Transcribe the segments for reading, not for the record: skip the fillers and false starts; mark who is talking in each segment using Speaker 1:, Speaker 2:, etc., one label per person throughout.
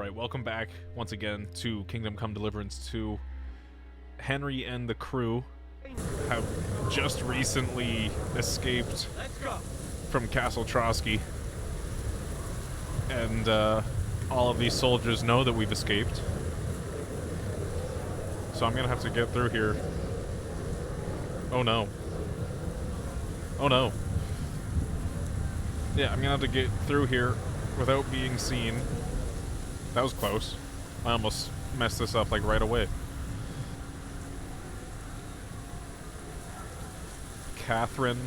Speaker 1: Alright, welcome back once again to Kingdom Come Deliverance 2. Henry and the crew have just recently escaped from Castle Trotsky. And all of these soldiers know that we've escaped. So I'm gonna have to get through here. Oh no. Oh no. Yeah, I'm gonna have to get through here without being seen. That was close. I almost messed this up like right away. Catherine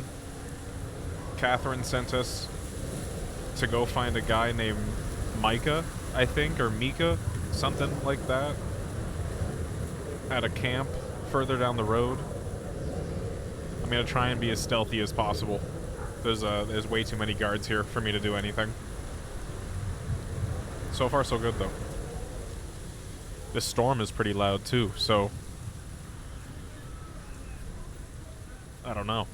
Speaker 1: sent us to go find a guy named Micah, I think, or Mika, something like that, at a camp further down the road. I'm gonna try and be as stealthy as possible. There's way too many guards here for me to do anything. So far, so good, though. This storm is pretty loud, too, so... I don't know.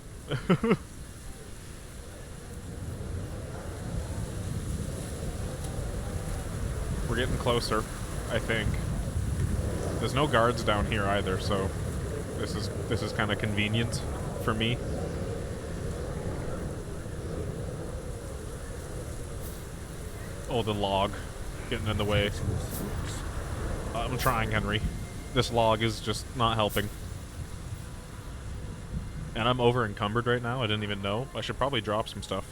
Speaker 1: We're getting closer, I think. There's no guards down here either, so... This is kind of convenient for me. Oh, the log. Getting in the way. I'm trying, Henry. This log is just not helping. And I'm over encumbered right now. I didn't even know. I should probably drop some stuff.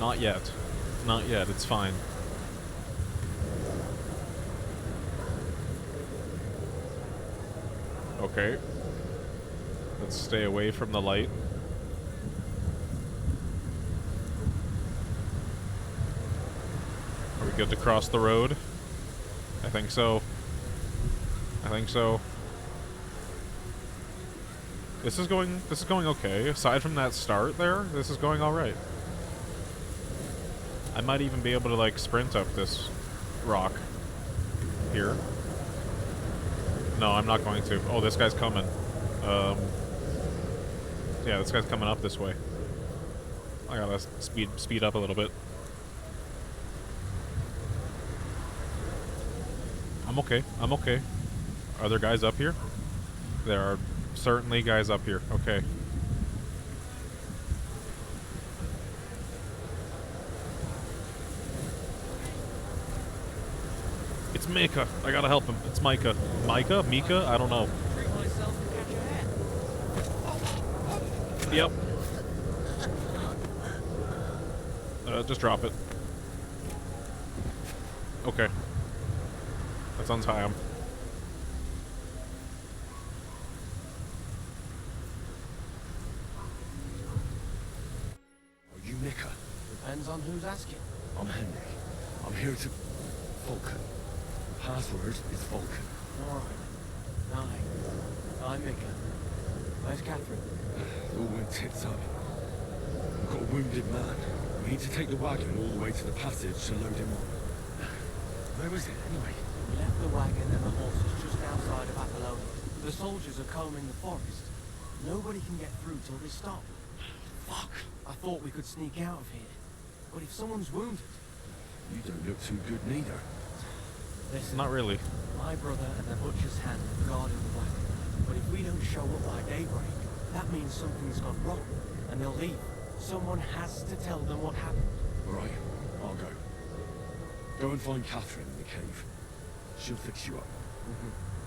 Speaker 1: Not yet. Not yet. It's fine. Okay. Let's stay away from the light. Are we good to cross the road? I think so. I think so. This is going okay. Aside from that start there, this is going alright. I might even be able to like sprint up this rock here. No, I'm not going to. Oh, this guy's coming. Yeah, this guy's coming up this way. I gotta speed up a little bit. I'm okay. I'm okay. Are there guys up here? There are certainly guys up here. Okay. It's Micah. I gotta help him. It's Micah. Micah? Mika? I don't know. Yep. Just drop it. Okay. Let's untie him.
Speaker 2: Are you Micah?
Speaker 3: Depends on who's asking.
Speaker 2: I'm Henry. I'm here to... Vulcan. The password is Vulcan.
Speaker 3: Alright. I'm Micah. Where's Catherine?
Speaker 2: It all went tits up. I've got a wounded man. We need to take the wagon all the way to the passage to load him on. Where is it, anyway?
Speaker 3: We left the wagon and the horses just outside of Apollonia. The soldiers are combing the forest. Nobody can get through till they stop.
Speaker 2: Fuck!
Speaker 3: I thought we could sneak out of here. But if someone's wounded...
Speaker 2: You don't look too good neither.
Speaker 3: Listen,
Speaker 1: Not really.
Speaker 3: my brother and the butcher's hand are guarding the wagon. But if we don't show up by daybreak, that means something's gone wrong. And they'll leave. Someone has to tell them what happened.
Speaker 2: Alright, I'll go. Go and find Catherine in the cave. She'll fix you up.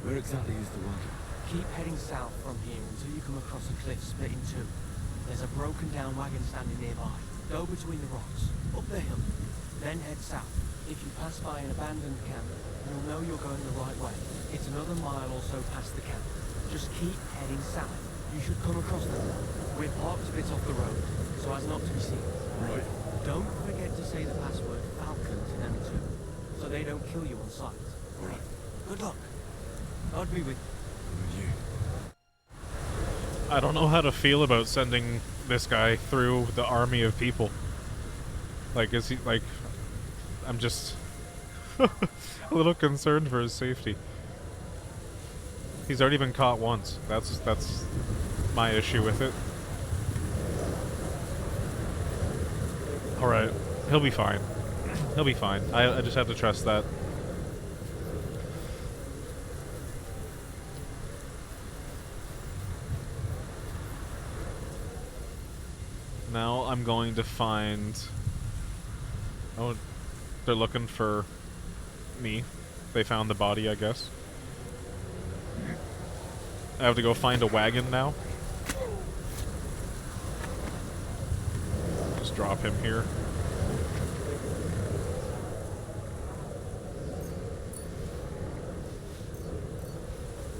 Speaker 2: Where exactly is the wagon?
Speaker 3: Keep heading south from here until you come across a cliff split in two. There's a broken down wagon standing nearby. Go between the rocks, up the hill, then head south. If you pass by an abandoned camp, you'll know you're going the right way. It's another mile or so past the camp. Just keep heading south. You should come across them. We're parked a bit off the road, so as not to be seen.
Speaker 2: Right.
Speaker 3: Don't forget to say the password Falcon to them too, so they don't kill you on sight.
Speaker 2: Alright.
Speaker 3: Good luck. God be with
Speaker 2: You.
Speaker 1: I don't know how to feel about sending this guy through the army of people. Like, is he, like... I'm just... a little concerned for his safety. He's already been caught once. That's my issue with it. Alright. He'll be fine. He'll be fine. I just have to trust that. Now I'm going to find... Oh, they're looking for me. They found the body, I guess. I have to go find a wagon now. Just drop him here.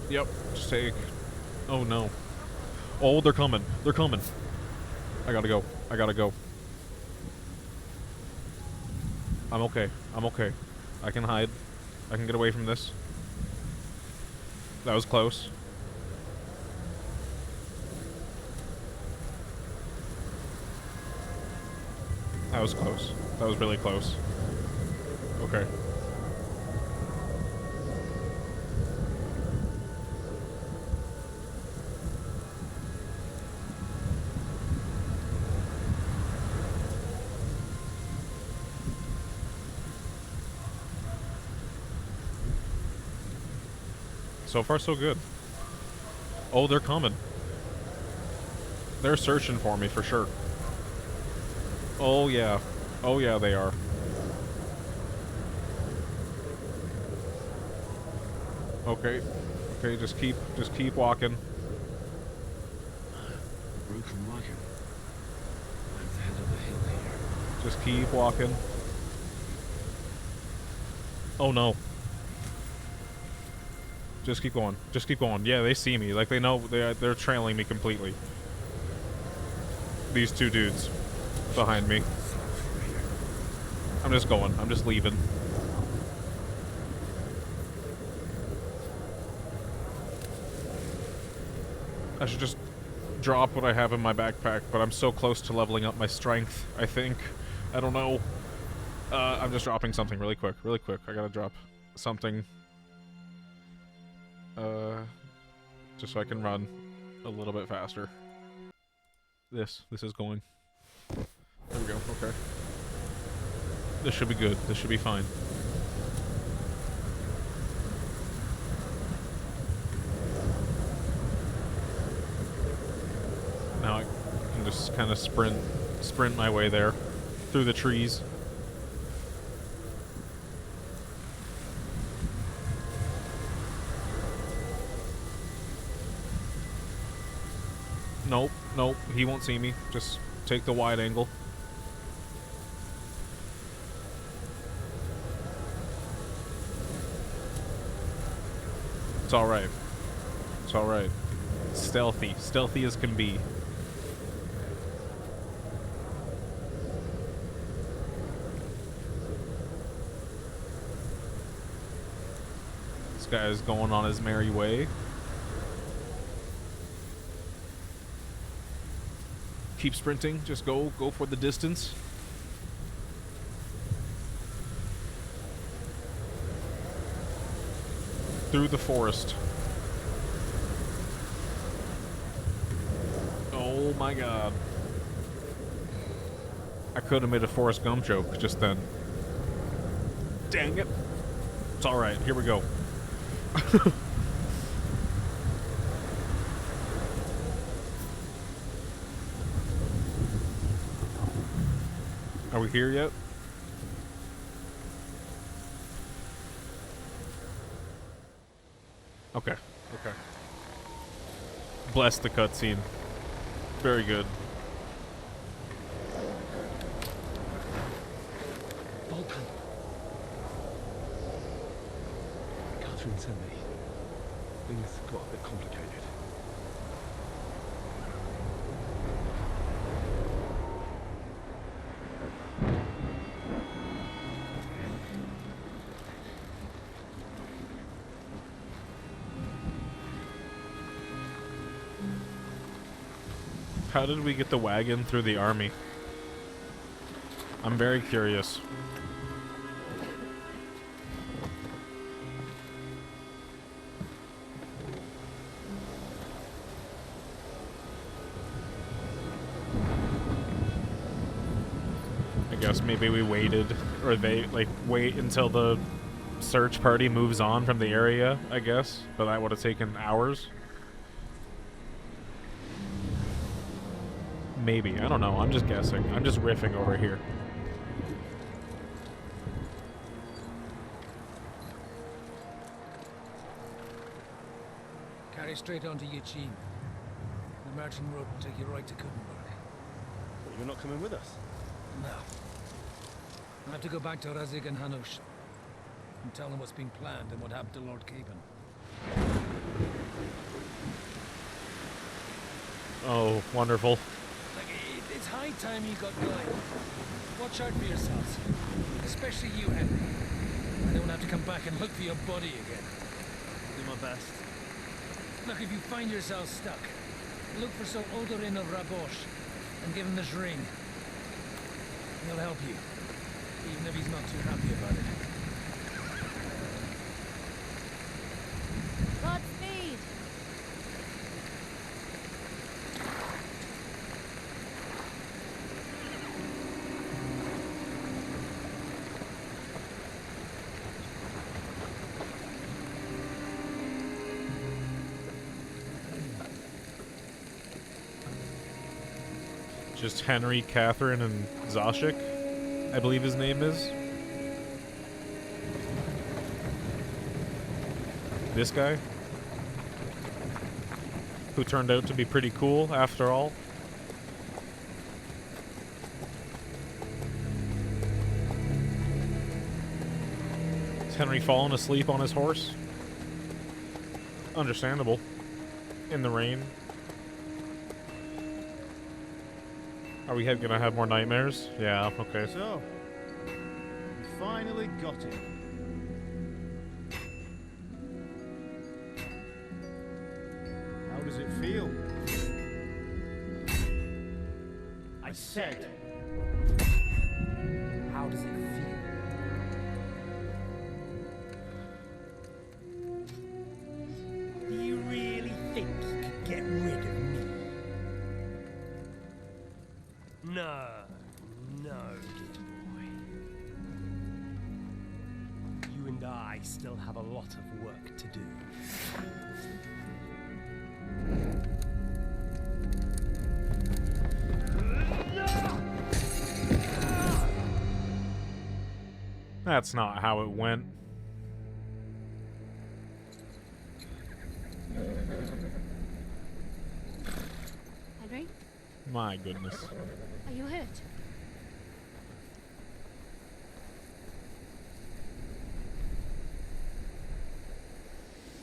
Speaker 1: Yep, just take... Oh no. Oh, they're coming. They're coming. I gotta go. I gotta go. I'm okay. I'm okay. I can hide. I can get away from this. That was close. That was close. That was really close. Okay. So far, so good. Oh, they're coming. They're searching for me, for sure. Oh, yeah. Oh, yeah, they are. Okay. Okay, just keep walking.
Speaker 2: Broken wagon. At the head of the hill here.
Speaker 1: Just keep walking. Oh, no. Just keep going. Just keep going. Yeah, they see me. Like, they know they're trailing me completely. These two dudes behind me. I'm just going. I'm just leaving. I should just drop what I have in my backpack, but I'm so close to leveling up my strength, I think. I don't know. I'm just dropping something really quick. Really quick. I gotta drop something. Just so I can run a little bit faster. This is going. There we go, okay. This should be good. This should be fine. Now I can just kind of sprint my way there through the trees. Nope, nope, he won't see me. Just take the wide angle. It's alright. It's alright. Stealthy. Stealthy as can be. This guy is going on his merry way. Keep sprinting. Just go for the distance. Through the forest. Oh my god. I could have made a Forrest Gump joke just then. Dang it. It's alright. Here we go. Are we here yet? Okay, okay. Bless the cutscene. Very good.
Speaker 2: Vulcan. Catherine sent me. Things got a bit complicated.
Speaker 1: How did we get the wagon through the army? I'm very curious. I guess maybe we waited, or they, like, wait until the search party moves on from the area, I guess. But that would have taken hours. Maybe. I don't know. I'm just guessing. I'm just riffing over here.
Speaker 4: Carry straight on to Yichin. The merchant road will take you right to Kuttenberg.
Speaker 5: But you're not coming with us?
Speaker 4: No. I have to go back to Razik and Hanush and tell them what's been planned and what happened to Lord Capen.
Speaker 1: Oh, wonderful.
Speaker 4: Like, it's high time you got going. Watch out for yourselves. Especially you, Henry. I don't have to come back and look for your body again.
Speaker 5: I'll do my best.
Speaker 4: Look, if you find yourself stuck, look for Sir Odorin of Rabosh and give him this ring. He'll help you, even if he's not too happy about it.
Speaker 6: Godspeed!
Speaker 1: Just Henry, Catherine, and Zashik, I believe his name is. This guy, who turned out to be pretty cool after all. Is Henry falling asleep on his horse? Understandable. In the rain. Are we gonna have more nightmares? Yeah, okay.
Speaker 5: So, we finally got it. How does it feel? I said, how does it feel? Do you really think you could get rid of me? No, no, dear boy. You and I still have a lot of work to do.
Speaker 1: That's not how it went.
Speaker 6: Henry,
Speaker 1: My goodness.
Speaker 6: are you hurt?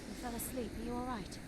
Speaker 6: You fell asleep. Are you all right?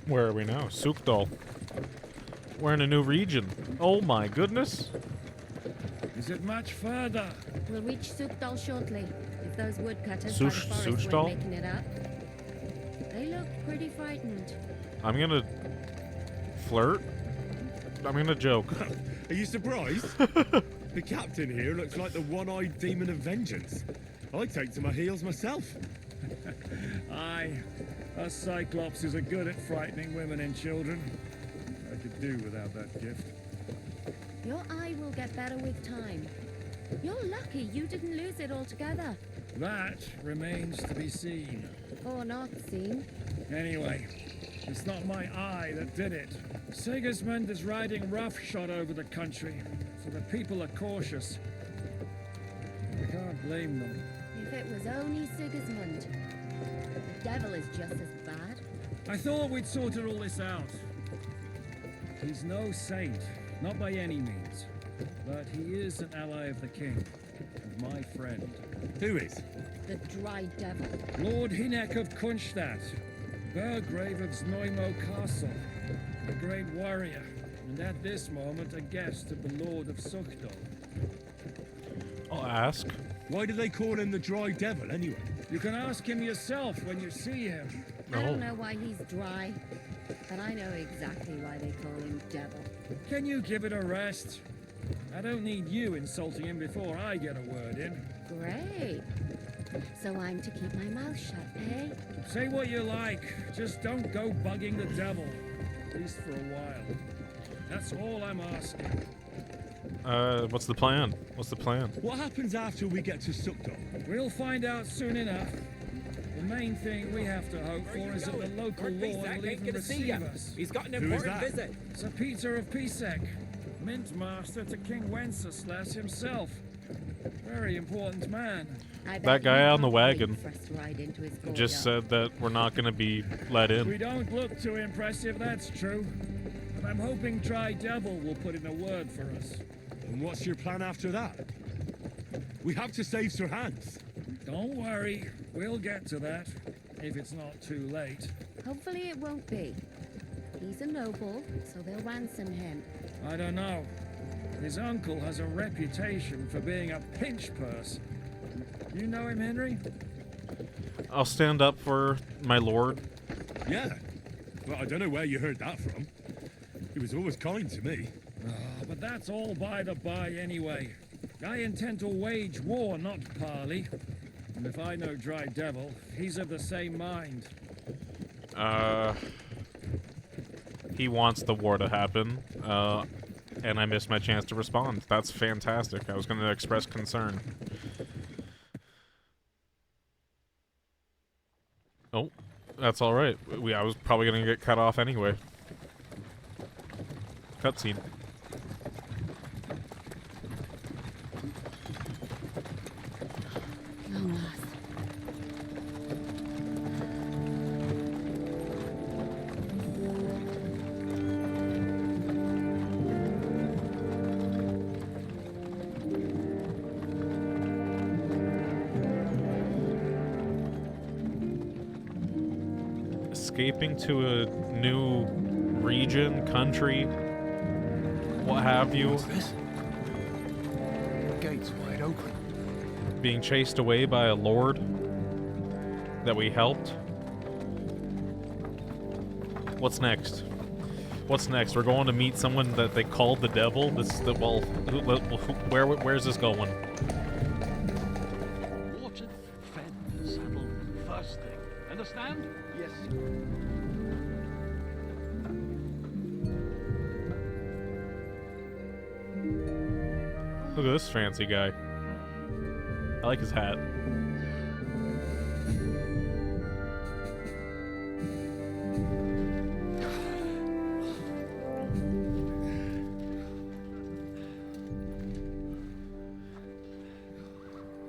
Speaker 1: Where are we now? Sukdal. We're in a new region. Oh my goodness.
Speaker 4: Is it much further?
Speaker 6: We'll reach Sukdal shortly. If those woodcutters by the
Speaker 1: Sush-
Speaker 6: forest
Speaker 1: Suchdal?
Speaker 6: weren't making it up. They look pretty frightened.
Speaker 1: I'm gonna flirt. I'm gonna joke.
Speaker 2: Are you surprised? The captain here looks like the one-eyed demon of vengeance. I take to my heels myself.
Speaker 7: Aye, us Cyclopses are good at frightening women and children. I could do without that gift.
Speaker 6: Your eye will get better with time. You're lucky you didn't lose it altogether.
Speaker 7: That remains to be seen.
Speaker 6: Or not seen.
Speaker 7: Anyway, It's not my eye that did it. Sigismund is riding roughshod over the country, so the people are cautious. I can't blame them.
Speaker 6: If it was only Sigismund. The devil is just as bad.
Speaker 7: I thought we'd sorted all this out. He's no saint, not by any means. But he is an ally of the king, and my friend.
Speaker 2: Who is?
Speaker 6: The dry devil.
Speaker 7: Lord Hinek of Kunstadt, Burgrave of Znojmo Castle, a great warrior, and at this moment a guest of the Lord of Sukdal.
Speaker 1: I'll ask.
Speaker 2: Why do they call him the Dry Devil, anyway?
Speaker 7: You can ask him yourself when you see him.
Speaker 6: I don't know why he's dry, but I know exactly why they call him devil.
Speaker 7: Can you give it a rest? I don't need you insulting him before I get a word in.
Speaker 6: Great. So I'm to keep my mouth shut, eh?
Speaker 7: Say what you like, just don't go bugging the devil. At least for a while. That's all I'm asking.
Speaker 1: What's the plan? What's the plan?
Speaker 2: What happens after we get to Sukdal?
Speaker 7: We'll find out soon enough. The main thing we have to hope for is that the local lord will even receive us.
Speaker 8: He's got an
Speaker 2: Who is
Speaker 8: important
Speaker 2: that?
Speaker 8: visit.
Speaker 7: Sir Peter of Pisek, Mint Master to King Wenceslas himself. Very important man.
Speaker 6: I bet
Speaker 1: That guy
Speaker 6: you
Speaker 1: on the
Speaker 6: can't wait
Speaker 1: wagon
Speaker 6: for us to ride into his
Speaker 1: just
Speaker 6: gorge.
Speaker 1: said that we're not going to be let
Speaker 7: We
Speaker 1: in.
Speaker 7: don't look too impressive, that's true. But I'm hoping Dry Devil will put in a word for us.
Speaker 2: And what's your plan after that? We have to save Sir Hans.
Speaker 7: Don't worry, we'll get to that, if it's not too late.
Speaker 6: Hopefully it won't be. He's a noble, so they'll ransom him.
Speaker 7: I don't know. His uncle has a reputation for being a pinch purse. You know him, Henry?
Speaker 1: I'll stand up for my lord.
Speaker 2: Yeah. Well, I don't know where you heard that from. He was always kind to me.
Speaker 7: But that's all by the by anyway. I intend to wage war, not parley. And if I know Dry Devil, he's of the same mind.
Speaker 1: He wants the war to happen, and I missed my chance to respond. That's fantastic. I was going to express concern. Oh, that's all right. I was probably going to get cut off anyway. Cutscene.
Speaker 6: Long last.
Speaker 1: Escaping to a new region, country, what have you.
Speaker 9: What's this? The gate's wide open.
Speaker 1: Being chased away by a lord that we helped. What's next? What's next? We're going to meet someone that they called the devil. Where's this going?
Speaker 10: Watered, fed, saddled, first thing. Understand?
Speaker 8: Yes.
Speaker 1: Look at this fancy guy. I like his hat.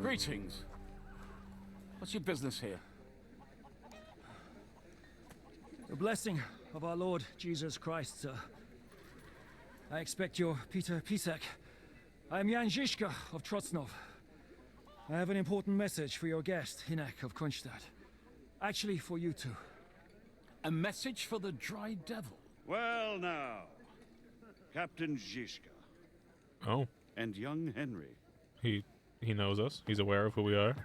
Speaker 10: Greetings. What's your business here?
Speaker 7: The blessing of our Lord Jesus Christ, sir. I expect your Peter Pisek. I am Jan Žižka of Trocnov. I have an important message for your guest, Hinek of Kunstadt. Actually, for you two.
Speaker 10: A message for the Dry Devil.
Speaker 11: Well now, Captain Žižka
Speaker 1: Oh,
Speaker 11: and young Henry.
Speaker 1: he knows us. He's aware of who we are.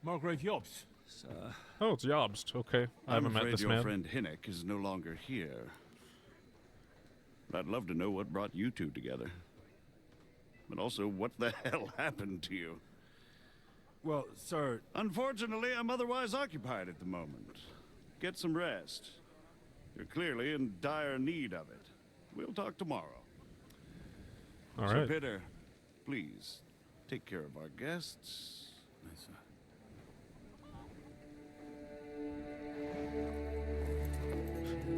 Speaker 10: Margrave Jobst.
Speaker 1: Oh, it's Jobst. Okay, I
Speaker 11: I'm
Speaker 1: haven't met
Speaker 11: afraid
Speaker 1: this
Speaker 11: your
Speaker 1: man.
Speaker 11: friend Hinek is no longer here. But I'd love to know what brought you two together. But also, what the hell happened to you?
Speaker 2: Well, sir...
Speaker 11: Unfortunately, I'm otherwise occupied at the moment. Get some rest. You're clearly in dire need of it. We'll talk tomorrow.
Speaker 1: All
Speaker 11: Sir
Speaker 1: right.
Speaker 11: Peter, please, take care of our guests.
Speaker 10: Yes, sir.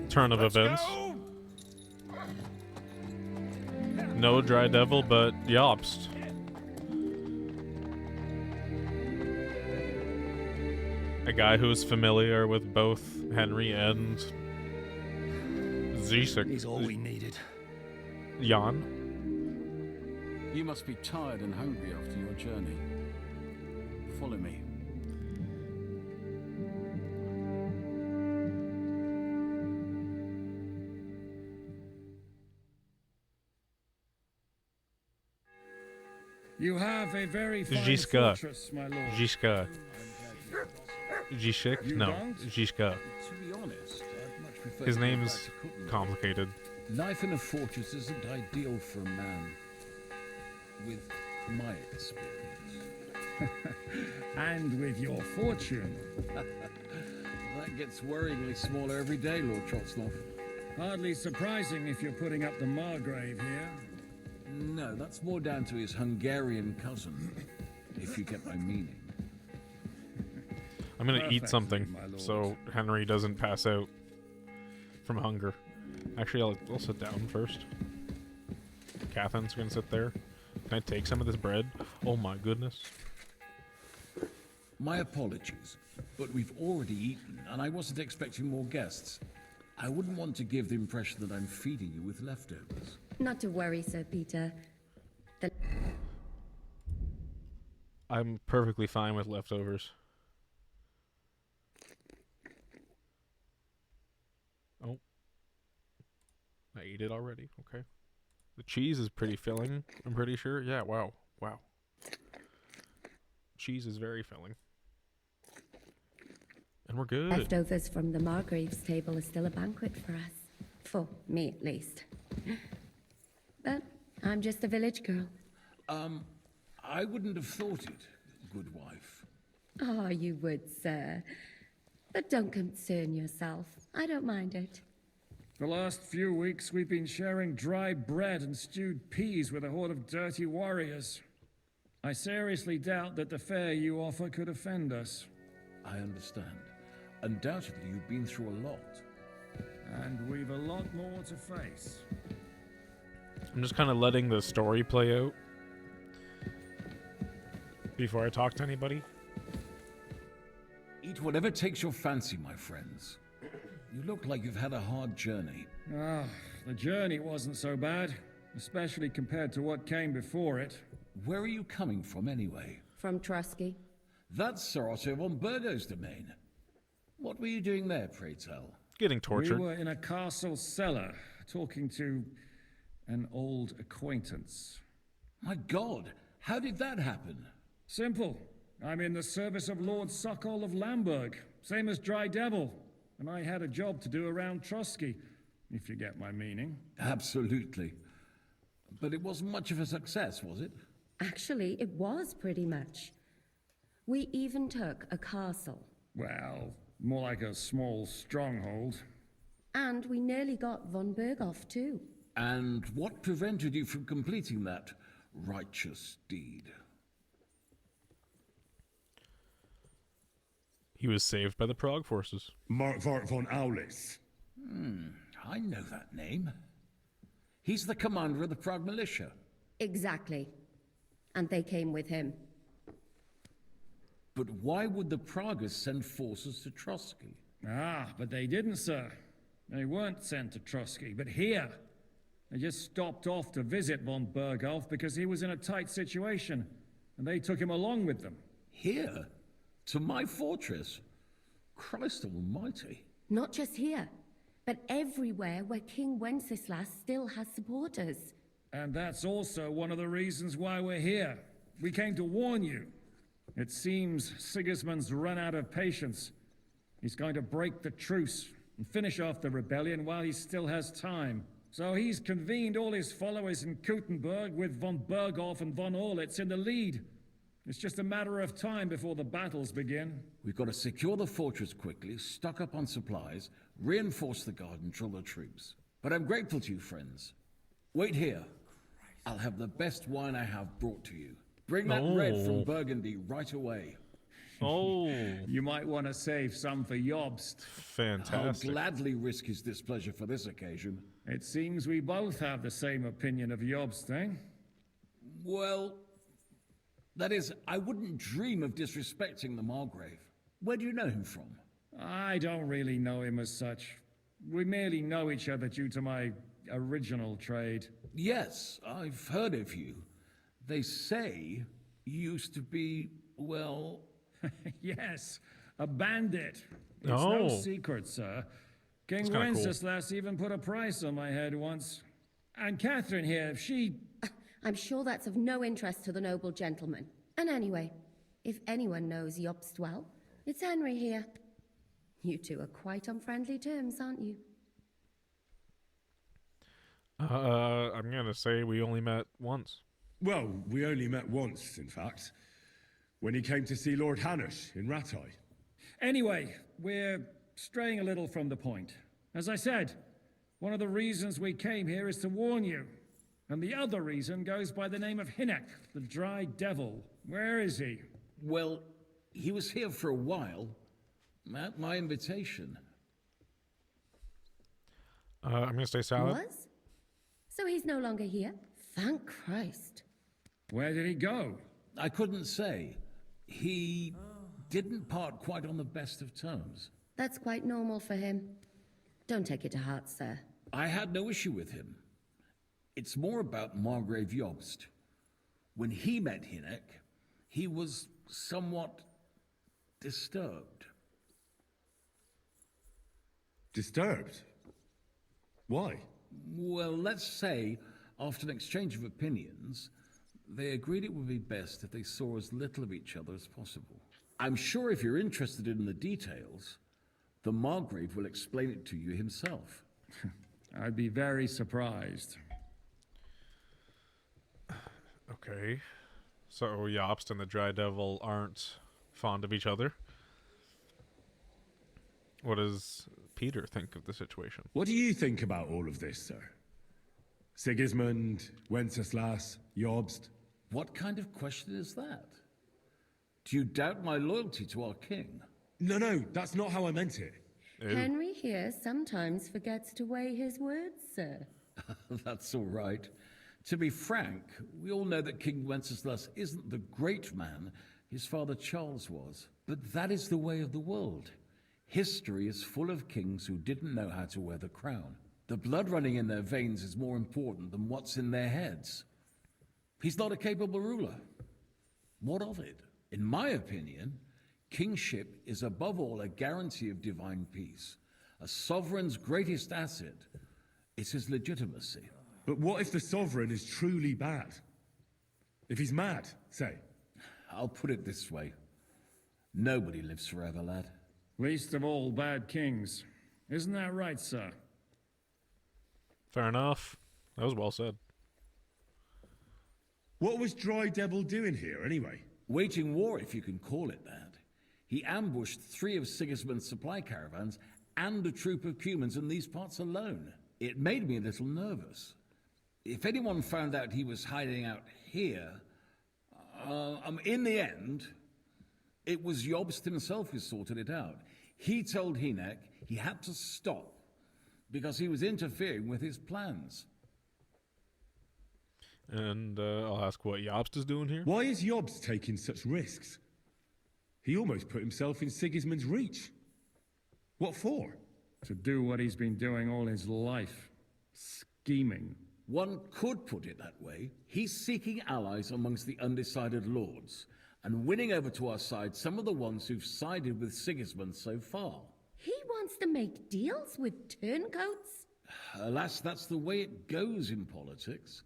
Speaker 1: turn of events. No Dry Devil, but Jobst. A guy who is familiar with both Henry and Zizek.
Speaker 7: He's all we needed.
Speaker 1: Jan.
Speaker 10: You must be tired and hungry after your journey. Follow me.
Speaker 7: You have a very fine
Speaker 1: Zizka.
Speaker 7: fortress, my lord.
Speaker 1: Zizka. Zizek?
Speaker 7: You
Speaker 1: No,
Speaker 7: don't?
Speaker 1: Zizka.
Speaker 10: To be honest, I'd much prefer
Speaker 1: His
Speaker 10: to go
Speaker 1: name's
Speaker 10: back to Kuttenberg.
Speaker 1: complicated.
Speaker 10: Life in a fortress isn't ideal for a man with my experience.
Speaker 7: And with your fortune.
Speaker 10: That gets worryingly smaller every day, Lord Trotsnov.
Speaker 7: Hardly surprising if you're putting up the Margrave here.
Speaker 10: No, that's more down to his Hungarian cousin, if you get my meaning.
Speaker 1: I'm gonna eat
Speaker 7: Perfectly,
Speaker 1: something
Speaker 7: my lord.
Speaker 1: so Henry doesn't pass out from hunger. Actually, I'll sit down first. Catherine's gonna sit there. Can I take some of this bread? Oh my goodness.
Speaker 10: My apologies, but we've already eaten, and I wasn't expecting more guests. I wouldn't want to give the impression that I'm feeding you with leftovers.
Speaker 6: Not to worry, Sir Peter.
Speaker 1: I'm perfectly fine with leftovers. Oh. I ate it already. Okay. The cheese is pretty filling, I'm pretty sure. Yeah, wow. Wow. Cheese is very filling. And we're good.
Speaker 6: Leftovers from the Margrave's table is still a banquet for us. For me, at least. But I'm just a village girl.
Speaker 10: I wouldn't have thought it, good wife.
Speaker 6: Oh, you would, sir. But don't concern yourself. I don't mind it.
Speaker 7: The last few weeks we've been sharing dry bread and stewed peas with a horde of dirty warriors. I seriously doubt that the fare you offer could offend us.
Speaker 10: I understand. Undoubtedly, you've been through a lot.
Speaker 7: And we've a lot more to face.
Speaker 1: I'm just kind of letting the story play out before I talk to anybody.
Speaker 10: Eat whatever takes your fancy, my friends. You look like you've had a hard journey.
Speaker 7: Ah, the journey wasn't so bad, especially compared to what came before it.
Speaker 10: Where are you coming from, anyway?
Speaker 6: From Trusky.
Speaker 10: That's Sir Otto von Burgo's domain. What were you doing there, pray tell?
Speaker 1: Getting tortured.
Speaker 7: We were in a castle cellar, talking to an old acquaintance.
Speaker 10: My God, how did that happen?
Speaker 7: Simple. I'm in the service of Lord Sokol of Lamberg, same as Dry Devil, and I had a job to do around Trusky, if you get my meaning.
Speaker 10: Absolutely. But it wasn't much of a success, was it?
Speaker 6: Actually, it was pretty much. We even took a castle.
Speaker 7: Well, more like a small stronghold.
Speaker 6: And we nearly got von Berghoff, too.
Speaker 10: And what prevented you from completing that righteous deed?
Speaker 1: He was saved by the Prague forces.
Speaker 2: Markvart von Aulis.
Speaker 10: I know that name. He's the commander of the Prague militia.
Speaker 6: Exactly. And they came with him.
Speaker 10: But why would the Praguers send forces to Trusky?
Speaker 7: Ah, but they didn't, sir. They weren't sent to Trusky, but here. They just stopped off to visit von Berghoff because he was in a tight situation, and they took him along with them.
Speaker 10: Here? To my fortress? Christ almighty.
Speaker 6: Not just here, but everywhere where King Wenceslas still has supporters.
Speaker 7: And that's also one of the reasons why we're here. We came to warn you. It seems Sigismund's run out of patience. He's going to break the truce and finish off the rebellion while he still has time. So he's convened all his followers in Kuttenberg with von Berghoff and von Orlitz in the lead. It's just a matter of time before the battles begin.
Speaker 10: We've got to secure the fortress quickly, stock up on supplies, reinforce the guard and drill the troops. But I'm grateful to you, friends. Wait here. I'll have the best wine I have brought to you. Bring that red from Burgundy right away.
Speaker 1: Oh,
Speaker 8: You might want to save some for Jobst.
Speaker 10: I'll
Speaker 1: fantastic.
Speaker 10: gladly risk his displeasure for this occasion.
Speaker 8: It seems we both have the same opinion of Jobst, eh?
Speaker 10: Well, that is, I wouldn't dream of disrespecting the Margrave. Where do you know him from?
Speaker 8: I don't really know him as such. We merely know each other due to my original trade.
Speaker 10: Yes, I've heard of you. They say you used to be, well...
Speaker 8: Yes, a bandit. It's
Speaker 1: Oh.
Speaker 8: no secret, sir. King
Speaker 1: That's kinda cool.
Speaker 8: Wenceslas even put a price on my head once. And Catherine here, she...
Speaker 6: I'm sure that's of no interest to the noble gentleman. And anyway, if anyone knows Jobst well, it's Henry here. You two are quite on friendly terms, aren't you?
Speaker 1: I'm gonna say we only met once.
Speaker 2: Well, we only met once, in fact. When he came to see Lord Hanush in Rattay.
Speaker 8: Anyway, we're straying a little from the point. As I said, one of the reasons we came here is to warn you. And the other reason goes by the name of Hinek, the Dry Devil. Where is he?
Speaker 10: Well, he was here for a while, at my invitation.
Speaker 1: I'm gonna say salad.
Speaker 6: Was? So he's no longer here? Thank Christ.
Speaker 8: Where did he go?
Speaker 10: I couldn't say. He didn't part quite on the best of terms.
Speaker 6: That's quite normal for him. Don't take it to heart, sir.
Speaker 10: I had no issue with him. It's more about Margrave Jobst. When he met Hinek, he was somewhat disturbed.
Speaker 2: Disturbed? Why?
Speaker 10: Well, let's say, after an exchange of opinions, they agreed it would be best if they saw as little of each other as possible. I'm sure if you're interested in the details, the Margrave will explain it to you himself.
Speaker 8: I'd be very surprised.
Speaker 1: Okay. So Jobst and the Dry Devil aren't fond of each other. What does Peter think of the situation?
Speaker 2: What do you think about all of this, sir? Sigismund, Wenceslas, Jobst?
Speaker 10: What kind of question is that? Do you doubt my loyalty to our king?
Speaker 2: No, that's not how I meant it.
Speaker 1: Ew.
Speaker 6: Henry here sometimes forgets to weigh his words, sir.
Speaker 10: That's all right. To be frank, we all know that King Wenceslas isn't the great man his father Charles was. But that is the way of the world. History is full of kings who didn't know how to wear the crown. The blood running in their veins is more important than what's in their heads. He's not a capable ruler. What of it? In my opinion, kingship is above all a guarantee of divine peace. A sovereign's greatest asset is his legitimacy.
Speaker 2: But what if the sovereign is truly bad? If he's mad, say?
Speaker 10: I'll put it this way. Nobody lives forever, lad.
Speaker 8: Least of all bad kings. Isn't that right, sir?
Speaker 1: Fair enough. That was well said.
Speaker 2: What was Dry Devil doing here, anyway?
Speaker 10: Waging war, if you can call it that. He ambushed 3 of Sigismund's supply caravans and a troop of Cumans in these parts alone. It made me a little nervous. If anyone found out he was hiding out here, in the end, it was Jobst himself who sorted it out. He told Hinek he had to stop because he was interfering with his plans.
Speaker 1: And I'll ask what Jobst is doing here.
Speaker 2: Why is Jobst taking such risks? He almost put himself in Sigismund's reach. What for?
Speaker 8: To do what he's been doing all his life. Scheming.
Speaker 10: One could put it that way. He's seeking allies amongst the undecided lords, and winning over to our side some of the ones who've sided with Sigismund so far.
Speaker 6: He wants to make deals with turncoats?
Speaker 10: Alas, that's the way it goes in politics.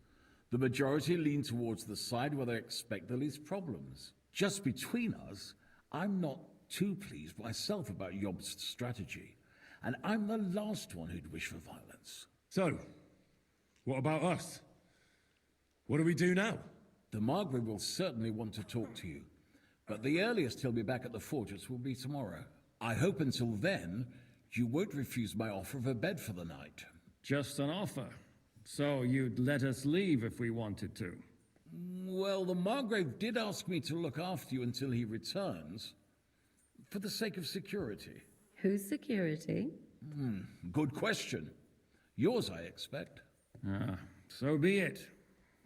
Speaker 10: The majority lean towards the side where they expect the least problems. Just between us, I'm not too pleased myself about Jobst's strategy, and I'm the last one who'd wish for violence.
Speaker 2: So, what about us? What do we do now?
Speaker 10: The Margrave will certainly want to talk to you, but the earliest he'll be back at the fortress will be tomorrow. I hope until then, you won't refuse my offer of a bed for the night.
Speaker 8: Just an offer. So you'd let us leave if we wanted to?
Speaker 10: Well, the Margrave did ask me to look after you until he returns. for the sake of security.
Speaker 6: Whose security?
Speaker 10: Good question. Yours, I expect.
Speaker 8: Ah, so be it.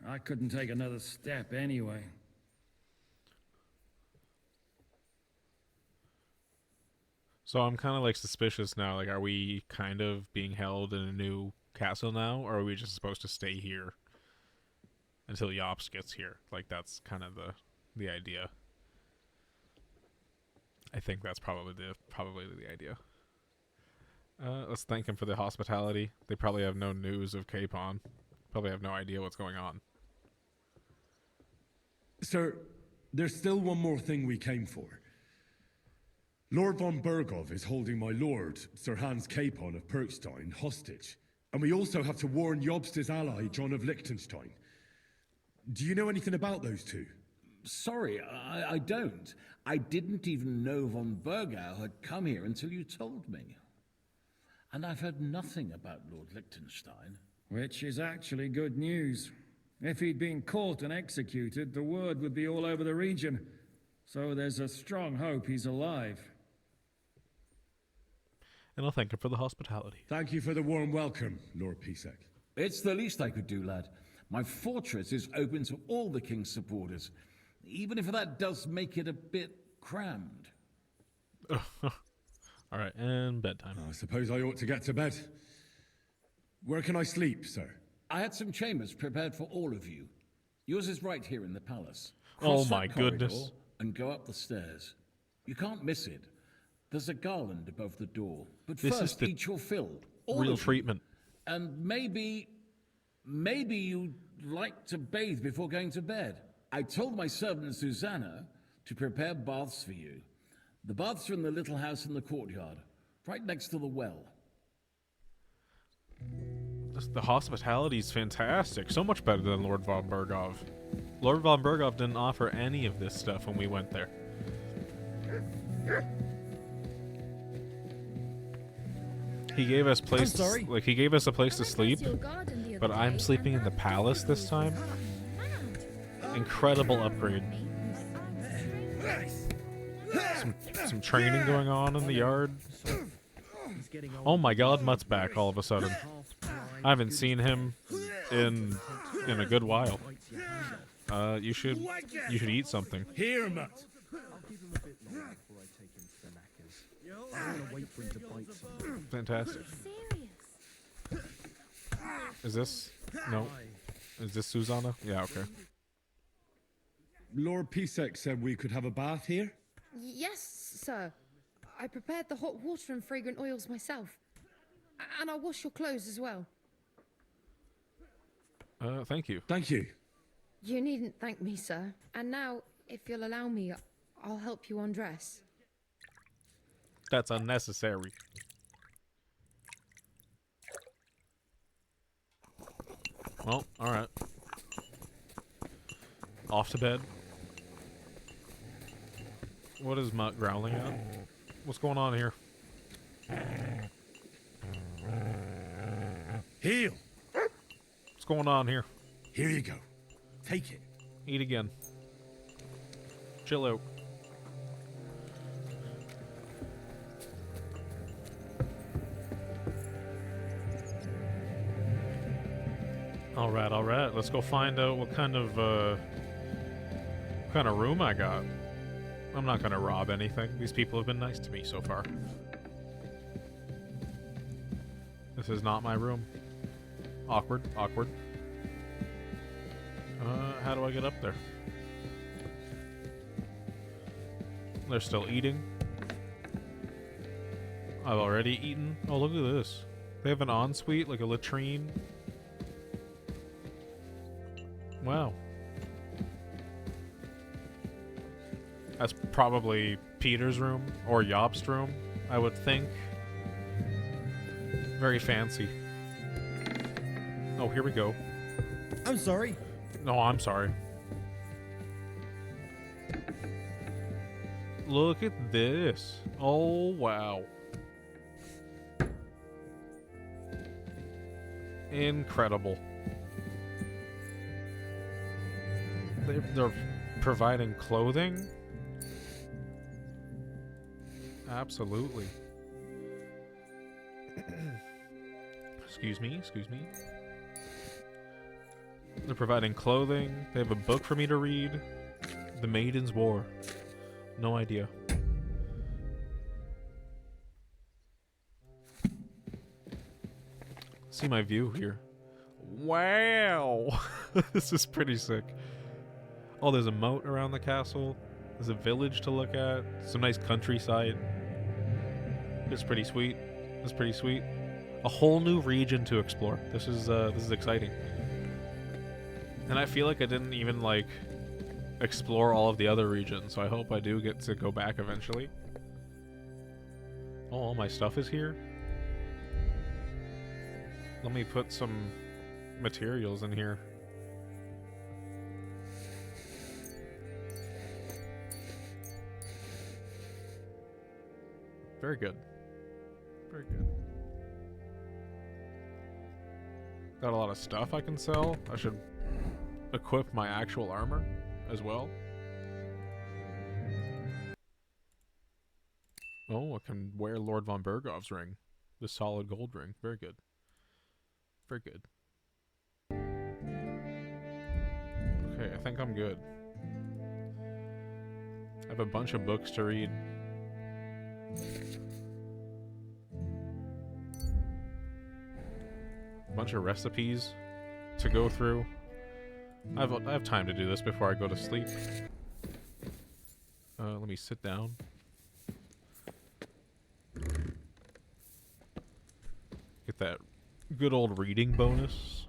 Speaker 8: I couldn't take another step anyway.
Speaker 1: So I'm kind of like suspicious now. Like, are we kind of being held in a new castle now, or are we just supposed to stay here until Yops gets here? Like, that's kind of the idea. I think that's probably the idea. Let's thank him for the hospitality. They probably have no news of Capon. Probably have no idea what's going on.
Speaker 2: Sir, there's still one more thing we came for. Lord von Bergov is holding my lord, Sir Hans Capon of Perkstein, hostage. And we also have to warn Jobst's ally, John of Liechtenstein. Do you know anything about those two?
Speaker 10: Sorry, I don't. I didn't even know von Bergau had come here until you told me. And I've heard nothing about Lord Liechtenstein.
Speaker 8: Which is actually good news. If he'd been caught and executed, the word would be all over the region. So there's a strong hope he's alive.
Speaker 1: And I'll thank him for the hospitality.
Speaker 2: Thank you for the warm welcome, Lord Pisek.
Speaker 10: It's the least I could do, lad. My fortress is open to all the king's supporters, even if that does make it a bit crammed.
Speaker 1: All right, and bedtime.
Speaker 2: I suppose I ought to get to bed. Where can I sleep, sir?
Speaker 10: I had some chambers prepared for all of you. Yours is right here in the palace.
Speaker 1: Oh
Speaker 10: Cross
Speaker 1: my
Speaker 10: that corridor
Speaker 1: goodness.
Speaker 10: And go up the stairs. You can't miss it. There's a garland above the door. But
Speaker 1: This is
Speaker 10: first,
Speaker 1: the
Speaker 10: eat your fill. All
Speaker 1: real
Speaker 10: of you.
Speaker 1: treatment.
Speaker 10: And maybe you'd like to bathe before going to bed. I told my servant Susanna to prepare baths for you. The baths are in the little house in the courtyard, right next to the well.
Speaker 1: The hospitality is fantastic. So much better than Lord von Bergov. Lord von Bergov didn't offer any of this stuff when we went there. He gave us he gave us a place to sleep, but I'm sleeping in the palace this time. Incredible upgrade. Some training going on in the yard. Oh my god, Mutt's back all of a sudden. I haven't seen him in a good while. You should eat something.
Speaker 2: Here, Mutt.
Speaker 1: Fantastic. Is this no? Is this Susanna? Yeah, okay.
Speaker 2: Lord Pisek said we could have a bath here?
Speaker 12: Yes, sir. I prepared the hot water and fragrant oils myself. And I'll wash your clothes as well.
Speaker 1: Thank you.
Speaker 2: Thank you.
Speaker 12: You needn't thank me, sir. And now, if you'll allow me, I'll help you undress.
Speaker 1: That's unnecessary. Well, alright. Off to bed. What is Mutt growling at? What's going on here?
Speaker 2: Heel!
Speaker 1: What's going on here?
Speaker 2: Here you go. Take it.
Speaker 1: Eat again. Chill out. Alright. Let's go find out what kind of room I got. I'm not gonna rob anything. These people have been nice to me so far. This is not my room. Awkward. How do I get up there? They're still eating. I've already eaten. Oh, look at this. They have an ensuite, like a latrine. Wow. That's probably Peter's room or Jobst's room, I would think. Very fancy. Oh, here we go.
Speaker 5: I'm sorry.
Speaker 1: No, I'm sorry. Look at this. Oh, wow. Incredible. They're providing clothing. Absolutely. Excuse me, excuse me. They're providing clothing. They have a book for me to read. The Maiden's War. No idea. See my view here. Wow! This is pretty sick. Oh, there's a moat around the castle. There's a village to look at. Some nice countryside. It's pretty sweet. It's pretty sweet. A whole new region to explore. This is exciting. And I feel like I didn't even like explore all of the other regions, so I hope I do get to go back eventually. Oh, all my stuff is here. Let me put some materials in here. Very good. Very good. Got a lot of stuff I can sell. I should equip my actual armor as well. Oh, I can wear Lord von Bergov's ring. The solid gold ring. Very good. Very good. Okay, I think I'm good. I have a bunch of books to read. Bunch of recipes to go through. I have time to do this before I go to sleep. Let me sit down. Get that good old reading bonus.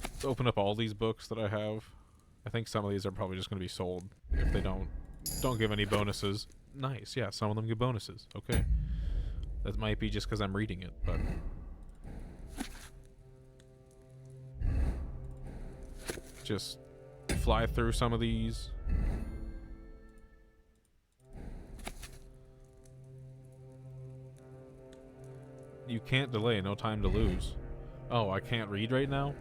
Speaker 1: Let's open up all these books that I have. I think some of these are probably just going to be sold if they don't give any bonuses. Nice, yeah, some of them give bonuses. Okay. That might be just because I'm reading it, but... just fly through some of these. You can't delay, no time to lose. Oh, I can't read right now?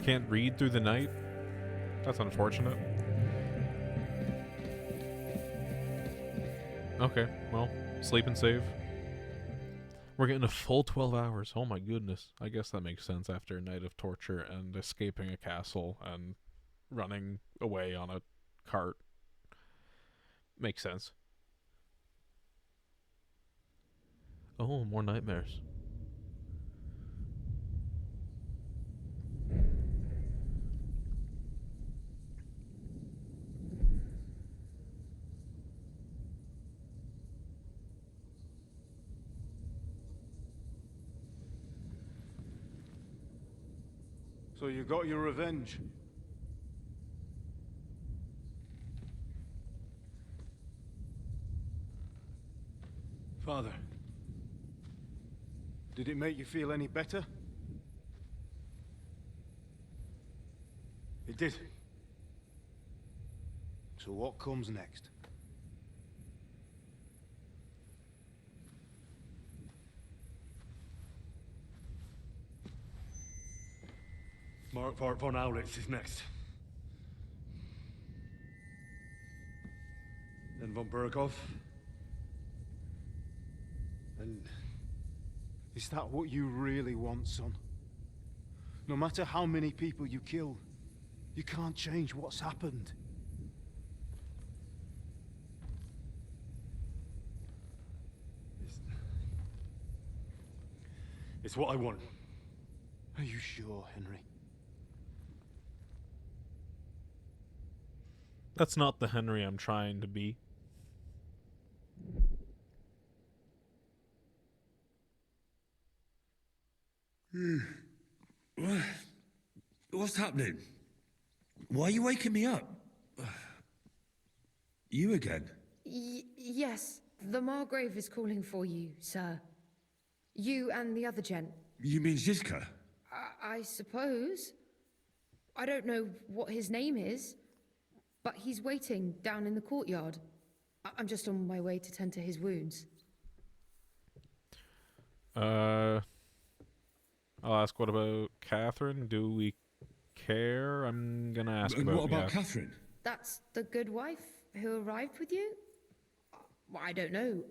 Speaker 1: Can't read through the night? That's unfortunate. Okay, well, sleep and save. We're getting a full 12 hours. Oh my goodness. I guess that makes sense after a night of torture and escaping a castle and running away on a cart. Makes sense. Oh, more nightmares.
Speaker 13: So you got your revenge? Father, did it make you feel any better? It did. So what comes next?
Speaker 2: Mark von Aulitz is next. Then von Bergov.
Speaker 13: And is that what you really want, son? No matter how many people you kill, you can't change what's happened.
Speaker 2: It's what I want.
Speaker 13: Are you sure, Henry?
Speaker 1: That's not the Henry I'm trying to be.
Speaker 2: What's happening? Why are you waking me up? You again?
Speaker 12: Yes, the Margrave is calling for you, sir. You and the other gent.
Speaker 2: You mean Zizka?
Speaker 12: I suppose. I don't know what his name is, but he's waiting down in the courtyard. I'm just on my way to tend to his wounds.
Speaker 1: I'll ask, what about Catherine? Do we care? I'm gonna ask
Speaker 2: And
Speaker 1: about...
Speaker 2: what about Catherine?
Speaker 12: That's the good wife who arrived with you? Well, I don't know.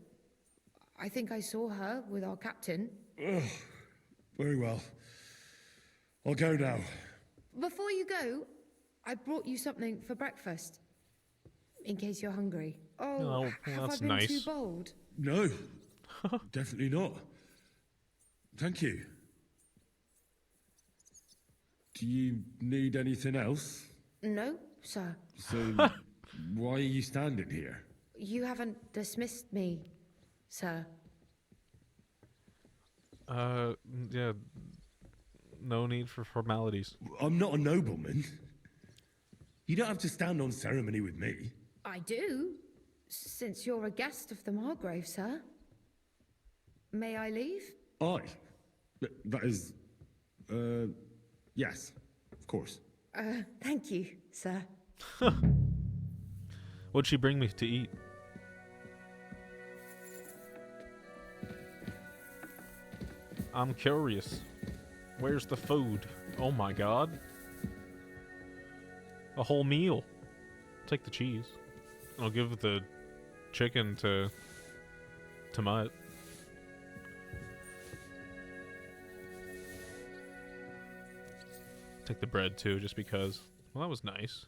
Speaker 12: I think I saw her with our captain.
Speaker 2: Ugh. Very well. I'll go now.
Speaker 12: Before you go, I brought you something for breakfast. In case you're hungry. Oh,
Speaker 1: well,
Speaker 12: have I
Speaker 1: that's
Speaker 12: been
Speaker 1: nice.
Speaker 12: too bold?
Speaker 2: No, definitely not. Thank you. Do you need anything else?
Speaker 12: No, sir.
Speaker 2: So, why are you standing here?
Speaker 12: You haven't dismissed me, sir.
Speaker 1: Yeah. No need for formalities.
Speaker 2: I'm not a nobleman. You don't have to stand on ceremony with me.
Speaker 12: I do, since you're a guest of the Margrave, sir. May I leave?
Speaker 2: That is... yes, of course.
Speaker 12: Thank you, sir.
Speaker 1: What'd she bring me to eat? I'm curious. Where's the food? Oh my god. A whole meal. Take the cheese. I'll give the chicken to Mutt. Take the bread too, just because. Well, that was nice.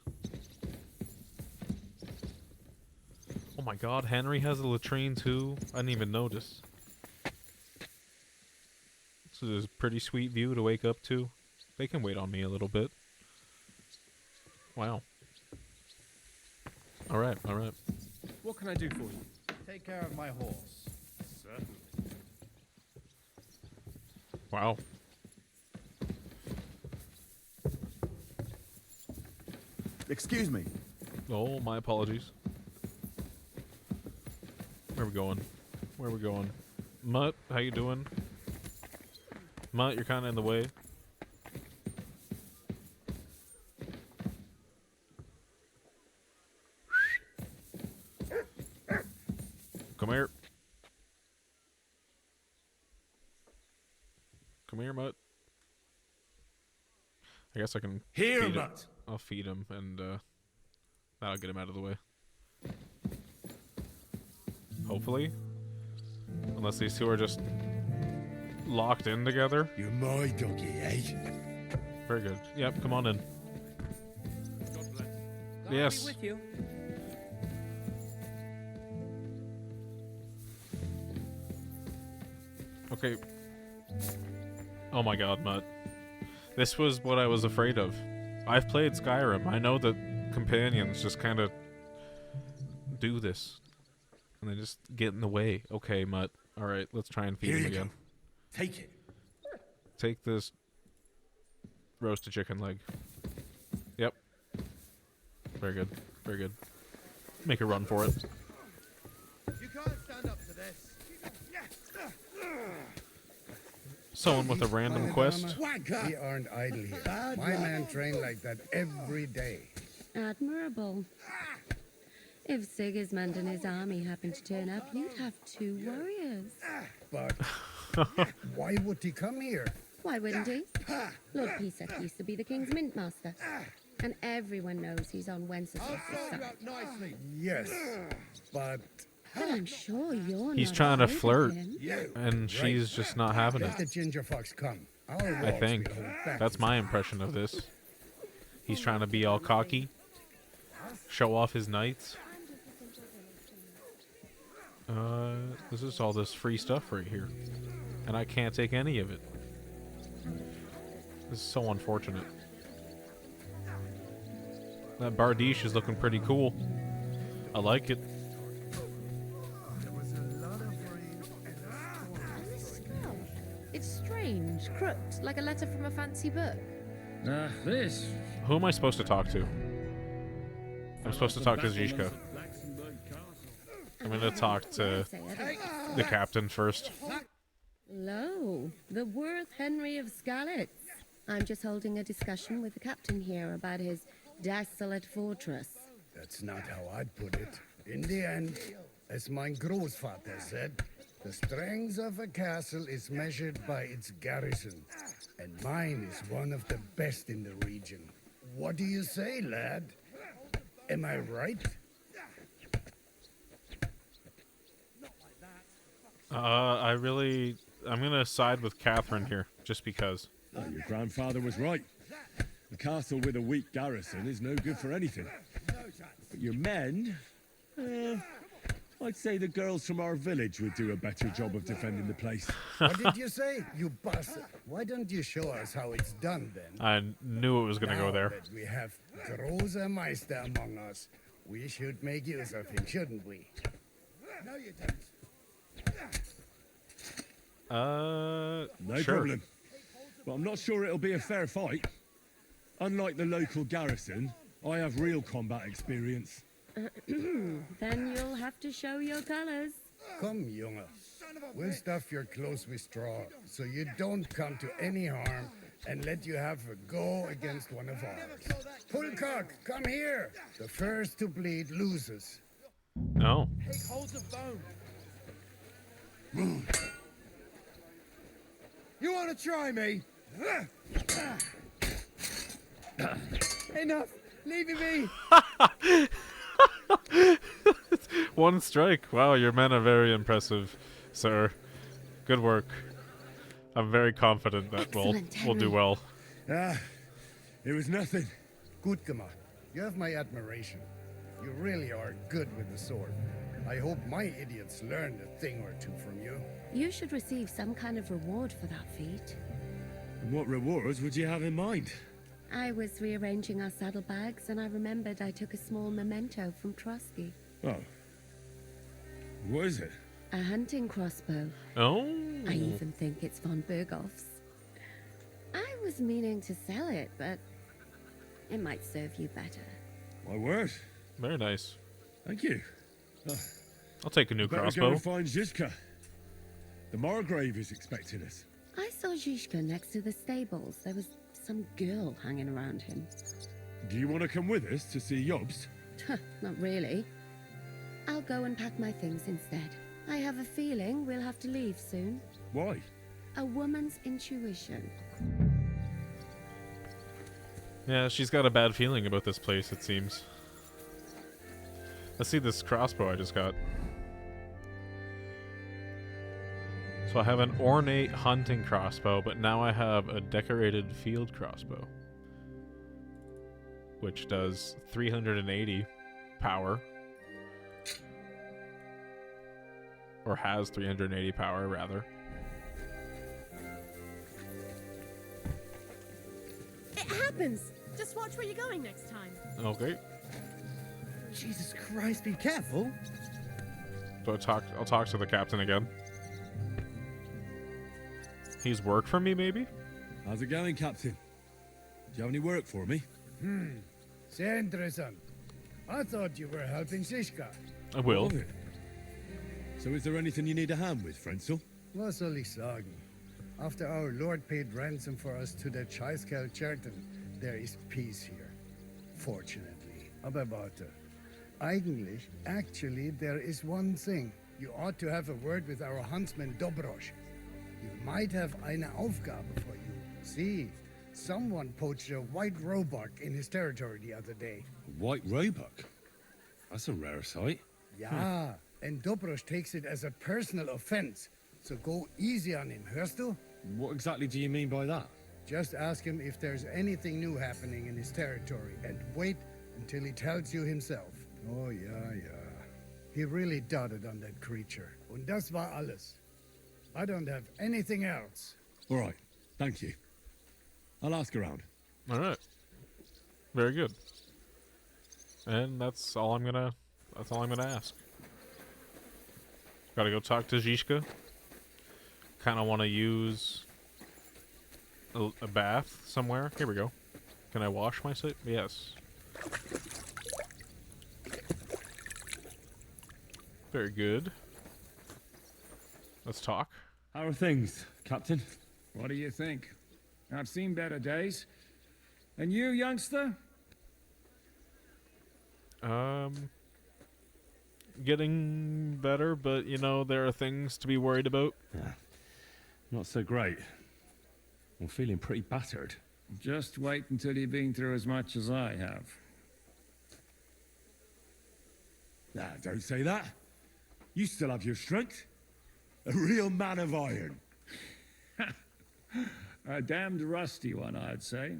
Speaker 1: Oh my god, Henry has a latrine too? I didn't even notice. This is a pretty sweet view to wake up to. They can wait on me a little bit. Wow. Alright, alright.
Speaker 14: What can I do for you? Take care of my horse. Certainly.
Speaker 1: Wow.
Speaker 14: Excuse me.
Speaker 1: Oh, my apologies. Where are we going? Where are we going? Mutt, how you doing? Mutt, you're kind of in the way. Come here. Come here, Mutt. I guess I can
Speaker 2: Here,
Speaker 1: feed
Speaker 2: Mutt.
Speaker 1: I'll feed him, and that'll get him out of the way. Hopefully. Unless these two are just locked in together.
Speaker 2: You're my doggy, eh?
Speaker 1: Very good. Yep, come on in. Yes.
Speaker 4: I'll be with you.
Speaker 1: Okay. Oh my god, Mutt. This was what I was afraid of. I've played Skyrim. I know that companions just kind of do this. And they just get in the way. Okay, Mutt. Alright, let's try and feed
Speaker 2: Here
Speaker 1: him
Speaker 2: you
Speaker 1: again.
Speaker 2: go. Take it.
Speaker 1: Take this roasted chicken leg. Yep. Very good. Very good. Make a run for it.
Speaker 14: You can't stand up to this.
Speaker 1: Someone with a random quest.
Speaker 15: We aren't idle here. My men train like that every day.
Speaker 6: Admirable. If Sigismund and his army happened to turn up, you'd have 2 warriors.
Speaker 15: But why would he come here?
Speaker 6: Why wouldn't he? Lord Pisak used to be the king's mint master. And everyone knows he's on Wenceslas' side.
Speaker 15: Yes, but
Speaker 6: But I'm sure you're
Speaker 1: He's
Speaker 6: not
Speaker 1: trying to
Speaker 6: afraid of
Speaker 1: flirt,
Speaker 6: him.
Speaker 1: and she's just not having
Speaker 15: let the
Speaker 1: it.
Speaker 15: ginger fox come. Our
Speaker 1: I
Speaker 15: walks
Speaker 1: think.
Speaker 15: will hold back
Speaker 1: That's
Speaker 15: his-
Speaker 1: my impression of this. He's trying to be all cocky. Show off his knights. This is all this free stuff right here. And I can't take any of it. This is so unfortunate. That Bardiche is looking pretty cool. I like it.
Speaker 12: It's strange, crooked, like a letter from a fancy book.
Speaker 8: This.
Speaker 1: Who am I supposed to talk to? I'm supposed to talk to Zizka. I'm gonna talk to the captain first.
Speaker 6: Lo, the worth Henry of Skalitz. I'm just holding a discussion with the captain here about his desolate fortress.
Speaker 15: That's not how I'd put it. In the end, as my großvater said, the strength of a castle is measured by its garrison. And mine is one of the best in the region. What do you say, lad? Am I right?
Speaker 1: I'm gonna side with Catherine here, just because.
Speaker 2: Oh, your grandfather was right. A castle with a weak garrison is no good for anything. But your men, I'd say the girls from our village would do a better job of defending the place.
Speaker 15: What did you say, you bastard? Why don't you show us how it's done, then?
Speaker 1: I knew it was gonna go there.
Speaker 15: Now that we have Großer Meister among us, we should make use of him, shouldn't we? No, you don't.
Speaker 2: No problem. But I'm not sure it'll be a fair fight. Unlike the local garrison, I have real combat experience.
Speaker 6: Then you'll have to show your colors.
Speaker 15: Come, Junge. We'll stuff your clothes with straw, so you don't come to any harm, and let you have a go against one of ours. Pullcock, come here. The first to bleed loses.
Speaker 1: No.
Speaker 5: Take hold of bone. You want to try me? Enough. Leave me be.
Speaker 1: One strike. Wow, your men are very impressive, sir. Good work. I'm very confident that we'll do well.
Speaker 2: It was nothing.
Speaker 15: Gut gemacht. You have my admiration. You really are good with the sword. I hope my idiots learned a thing or two from you.
Speaker 6: You should receive some kind of reward for that feat.
Speaker 2: And what rewards would you have in mind?
Speaker 6: I was rearranging our saddlebags and I remembered I took a small memento from Trotsky.
Speaker 2: Oh. What is it?
Speaker 6: A hunting crossbow.
Speaker 1: Oh.
Speaker 6: I even think it's von Berghoff's. I was meaning to sell it, but it might serve you better.
Speaker 2: My word.
Speaker 1: Very nice.
Speaker 2: Thank you.
Speaker 1: I'll take a new
Speaker 2: Better
Speaker 1: crossbow.
Speaker 2: go and find Zizka. The Margrave is expecting us.
Speaker 6: I saw Zizka next to the stables. There was some girl hanging around him.
Speaker 2: Do you want to come with us to see Jobst?
Speaker 6: Not really. I'll go and pack my things instead. I have a feeling we'll have to leave soon.
Speaker 2: Why?
Speaker 6: A woman's intuition.
Speaker 1: Yeah, she's got a bad feeling about this place, it seems. Let's see this crossbow I just got. So I have an ornate hunting crossbow, but now I have a decorated field crossbow, which does 380 power. Or has 380 power, rather.
Speaker 16: It happens! Just watch where you're going next time.
Speaker 1: Okay.
Speaker 5: Jesus Christ, be careful.
Speaker 1: So I'll talk to the captain again. He's work for me, maybe?
Speaker 2: How's it going, Captain? Do you have any work for me?
Speaker 15: Sehr interessant. I thought you were helping Zizka.
Speaker 1: I will.
Speaker 2: So is there anything you need a hand with, Frenzel?
Speaker 15: Was soll ich sagen? After our Lord paid ransom for us to the Chaiskel Cherton, there is peace here. Fortunately. Aber warte. Actually, there is one thing. You ought to have a word with our huntsman Dobrosch. He might have eine Aufgabe for you. See, someone poached a white roebuck in his territory the other day.
Speaker 2: A white roebuck? That's a rare sight.
Speaker 15: Ja, and Dobrosch takes it as a personal offense. So go easy on him, hörst du?
Speaker 2: What exactly do you mean by that?
Speaker 15: Just ask him if there's anything new happening in his territory, and wait until he tells you himself. Oh, yeah. He really doted on that creature. Und das war alles. I don't have anything else.
Speaker 2: All right, thank you. I'll ask around.
Speaker 1: All right. Very good. And that's all I'm gonna ask. Gotta go talk to Zizka. Kind of want to use a bath somewhere. Here we go. Can I wash myself? Yes. Very good. Let's talk.
Speaker 2: How are things, Captain?
Speaker 8: What do you think? I've seen better days. And you, youngster?
Speaker 1: Getting better, but you know, there are things to be worried about.
Speaker 2: Yeah. Not so great. I'm feeling pretty battered.
Speaker 8: Just wait until you've been through as much as I have.
Speaker 2: Nah, don't say that. You still have your strength. A real man of iron.
Speaker 8: A damned rusty one, I'd say.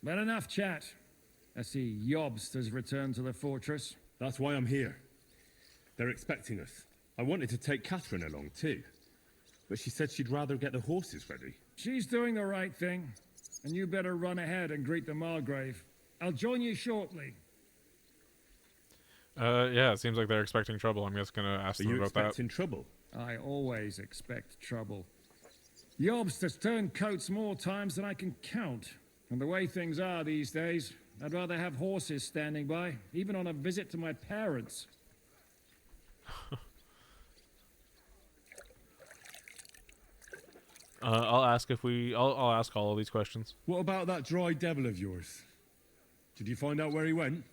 Speaker 8: But enough chat. I see Jobst has returned to the fortress.
Speaker 2: That's why I'm here. They're expecting us. I wanted to take Catherine along too, but she said she'd rather get the horses ready.
Speaker 8: She's doing the right thing, and you better run ahead and greet the Margrave. I'll join you shortly.
Speaker 1: Yeah, it seems like they're expecting trouble. I'm just gonna ask them about that. Are you
Speaker 2: expecting trouble?
Speaker 8: I always expect trouble. Jobst has turned coats more times than I can count. And the way things are these days, I'd rather have horses standing by, even on a visit to my parents.
Speaker 1: I'll ask I'll ask all of these questions.
Speaker 2: What about that dry devil of yours? Did you find out where he went?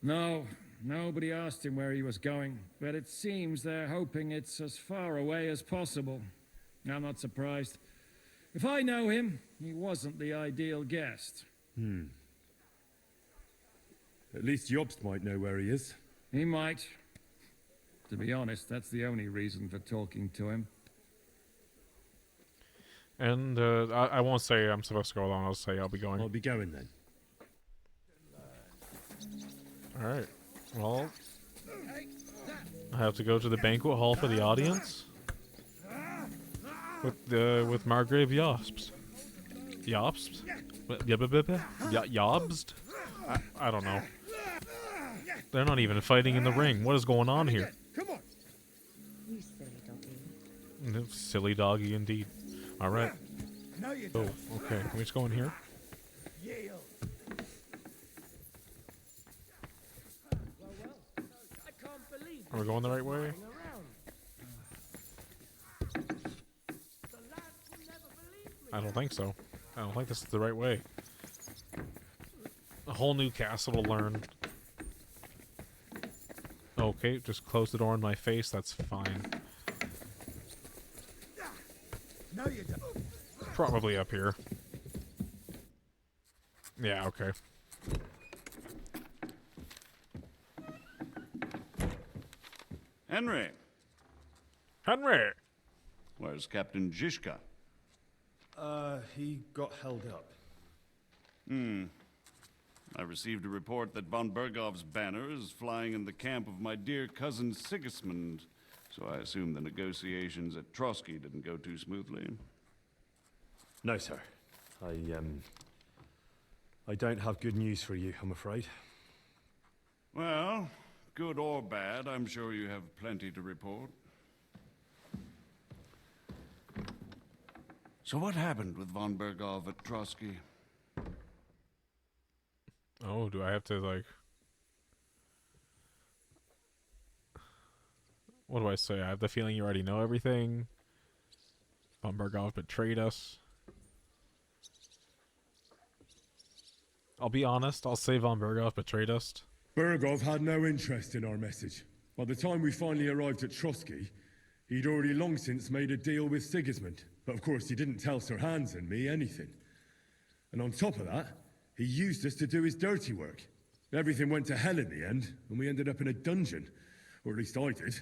Speaker 8: No, nobody asked him where he was going, but it seems they're hoping it's as far away as possible. I'm not surprised. If I know him, he wasn't the ideal guest.
Speaker 2: At least Jobst might know where he is.
Speaker 8: He might. To be honest, that's the only reason for talking to him.
Speaker 1: And I won't say I'm supposed to go along. I'll say I'll be going.
Speaker 2: I'll be going then.
Speaker 1: All right. Well, I have to go to the banquet hall for the audience with Margrave Jobst. Jobst? Jobst? I don't know. They're not even fighting in the ring. What is going on here?
Speaker 5: Come on.
Speaker 6: You silly doggy.
Speaker 1: Silly doggy indeed. All right.
Speaker 5: No, you
Speaker 1: Oh,
Speaker 5: don't.
Speaker 1: okay. Can we just go in here?
Speaker 5: Yield.
Speaker 1: Are we going the right way? I don't think so. I don't think this is the right way. A whole new castle to learn. Okay, just close the door in my face. That's fine.
Speaker 5: No, you don't.
Speaker 1: Probably up here. Yeah, okay.
Speaker 11: Henry!
Speaker 1: Henry!
Speaker 11: Where's Captain Zizka?
Speaker 13: He got held up.
Speaker 11: I received a report that von Bergov's banner is flying in the camp of my dear cousin Sigismund, so I assume the negotiations at Trotsky didn't go too smoothly.
Speaker 2: No, sir. I don't have good news for you, I'm afraid.
Speaker 11: Well, good or bad, I'm sure you have plenty to report. So what happened with von Bergov at Trotsky?
Speaker 1: Oh, do I have to, like... What do I say? I have the feeling you already know everything. Von Bergov betrayed us. I'll be honest, I'll say Von Bergov betrayed us.
Speaker 2: Bergov had no interest in our message. By the time we finally arrived at Trotsky, he'd already long since made a deal with Sigismund. But of course, he didn't tell Sir Hans and me anything. And on top of that, he used us to do his dirty work. Everything went to hell in the end, and we ended up in a dungeon. Or at least I did.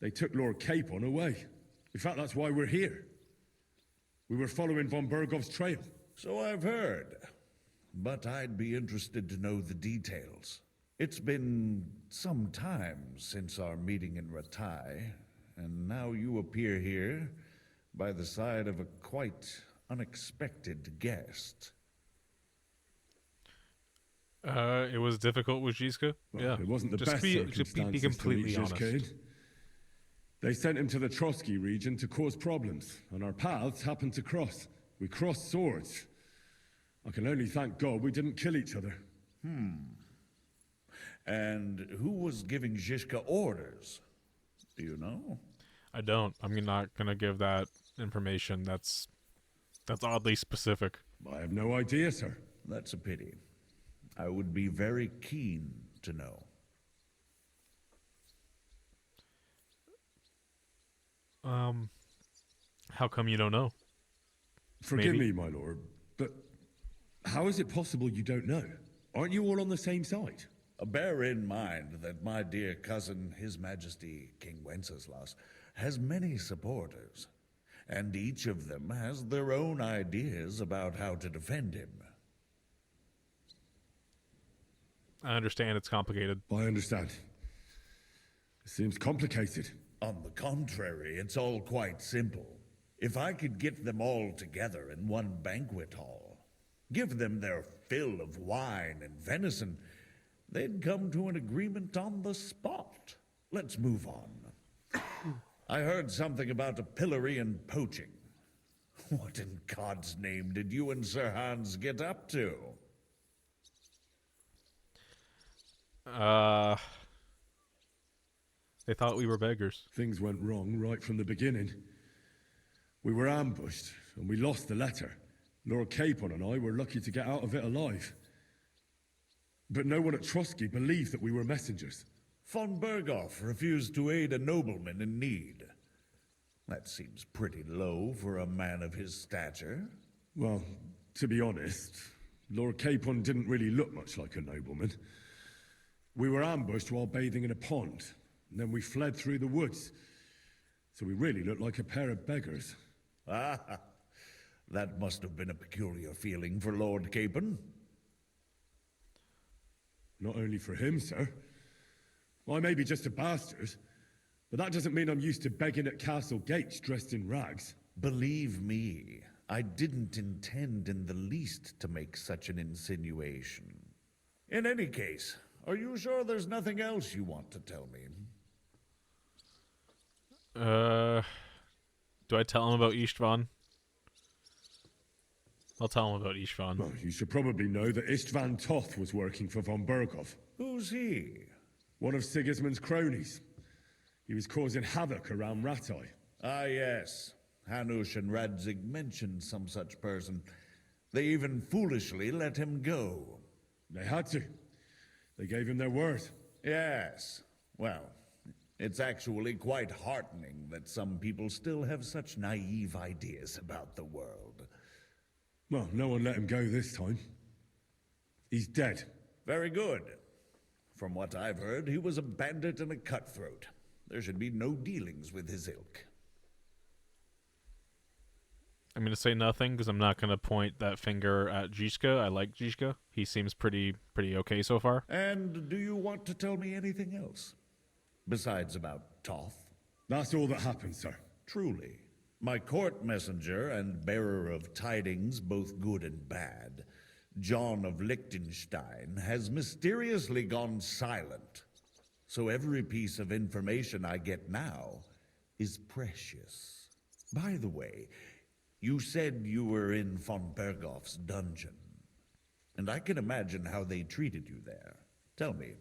Speaker 2: They took Lord Capon away. In fact, that's why we're here. We were following von Bergov's trail.
Speaker 17: So I've heard. But I'd be interested to know the details. It's been some time since our meeting in Ratai, and now you appear here by the side of a quite unexpected guest.
Speaker 1: It was difficult with Zizka.
Speaker 2: Well,
Speaker 1: yeah,
Speaker 2: it wasn't the
Speaker 1: just
Speaker 2: best
Speaker 1: be
Speaker 2: circumstances
Speaker 1: completely
Speaker 2: to meet
Speaker 1: honest.
Speaker 2: Zizka. They sent him to the Trotsky region to cause problems, and our paths happened to cross. We crossed swords. I can only thank God we didn't kill each other.
Speaker 17: And who was giving Zizka orders? Do you know?
Speaker 1: I don't. I'm not gonna give that information. That's oddly specific.
Speaker 2: I have no idea, sir.
Speaker 17: That's a pity. I would be very keen to know.
Speaker 1: How come you don't know?
Speaker 2: Forgive
Speaker 1: Maybe.
Speaker 2: me, my lord, but how is it possible you don't know? Aren't you all on the same side?
Speaker 17: Bear in mind that my dear cousin, His Majesty King Wenceslas, has many supporters, and each of them has their own ideas about how to defend him.
Speaker 1: I understand it's complicated.
Speaker 2: I understand. It seems complicated.
Speaker 17: On the contrary, it's all quite simple. If I could get them all together in one banquet hall, give them their fill of wine and venison, they'd come to an agreement on the spot. Let's move on. I heard something about a pillory and poaching. What in God's name did you and Sir Hans get up to?
Speaker 1: They thought we were beggars.
Speaker 2: Things went wrong right from the beginning. We were ambushed, and we lost the letter. Lord Capon and I were lucky to get out of it alive. But no one at Trotsky believed that we were messengers.
Speaker 17: Von Berghoff refused to aid a nobleman in need. That seems pretty low for a man of his stature.
Speaker 2: Well, to be honest, Lord Capon didn't really look much like a nobleman. We were ambushed while bathing in a pond, and then we fled through the woods. So we really looked like a pair of beggars.
Speaker 17: Ah, that must have been a peculiar feeling for Lord Capon.
Speaker 2: Not only for him, sir. I may be just a bastard, but that doesn't mean I'm used to begging at castle gates dressed in rags.
Speaker 17: Believe me, I didn't intend in the least to make such an insinuation. In any case, are you sure there's nothing else you want to tell me?
Speaker 1: Do I tell him about Istvan? I'll tell him about Istvan.
Speaker 2: Well, you should probably know that Istvan Toth was working for von Berghoff.
Speaker 17: Who's he?
Speaker 2: One of Sigismund's cronies. He was causing havoc around Ratai.
Speaker 17: Ah, yes. Hanush and Radzig mentioned some such person. They even foolishly let him go.
Speaker 2: They had to. They gave him their word.
Speaker 17: Yes. Well, it's actually quite heartening that some people still have such naive ideas about the world.
Speaker 2: Well, no one let him go this time. He's dead.
Speaker 17: Very good. From what I've heard, he was a bandit and a cutthroat. There should be no dealings with his ilk.
Speaker 1: I'm going to say nothing because I'm not going to point that finger at Zizka. I like Zizka. He seems pretty okay so far.
Speaker 17: And do you want to tell me anything else? Besides about Toth?
Speaker 2: That's all that happened, sir.
Speaker 17: Truly. My court messenger and bearer of tidings, both good and bad, John of Liechtenstein, has mysteriously gone silent. So every piece of information I get now is precious. By the way, you said you were in von Berghoff's dungeon, and I can imagine how they treated you there. Tell me,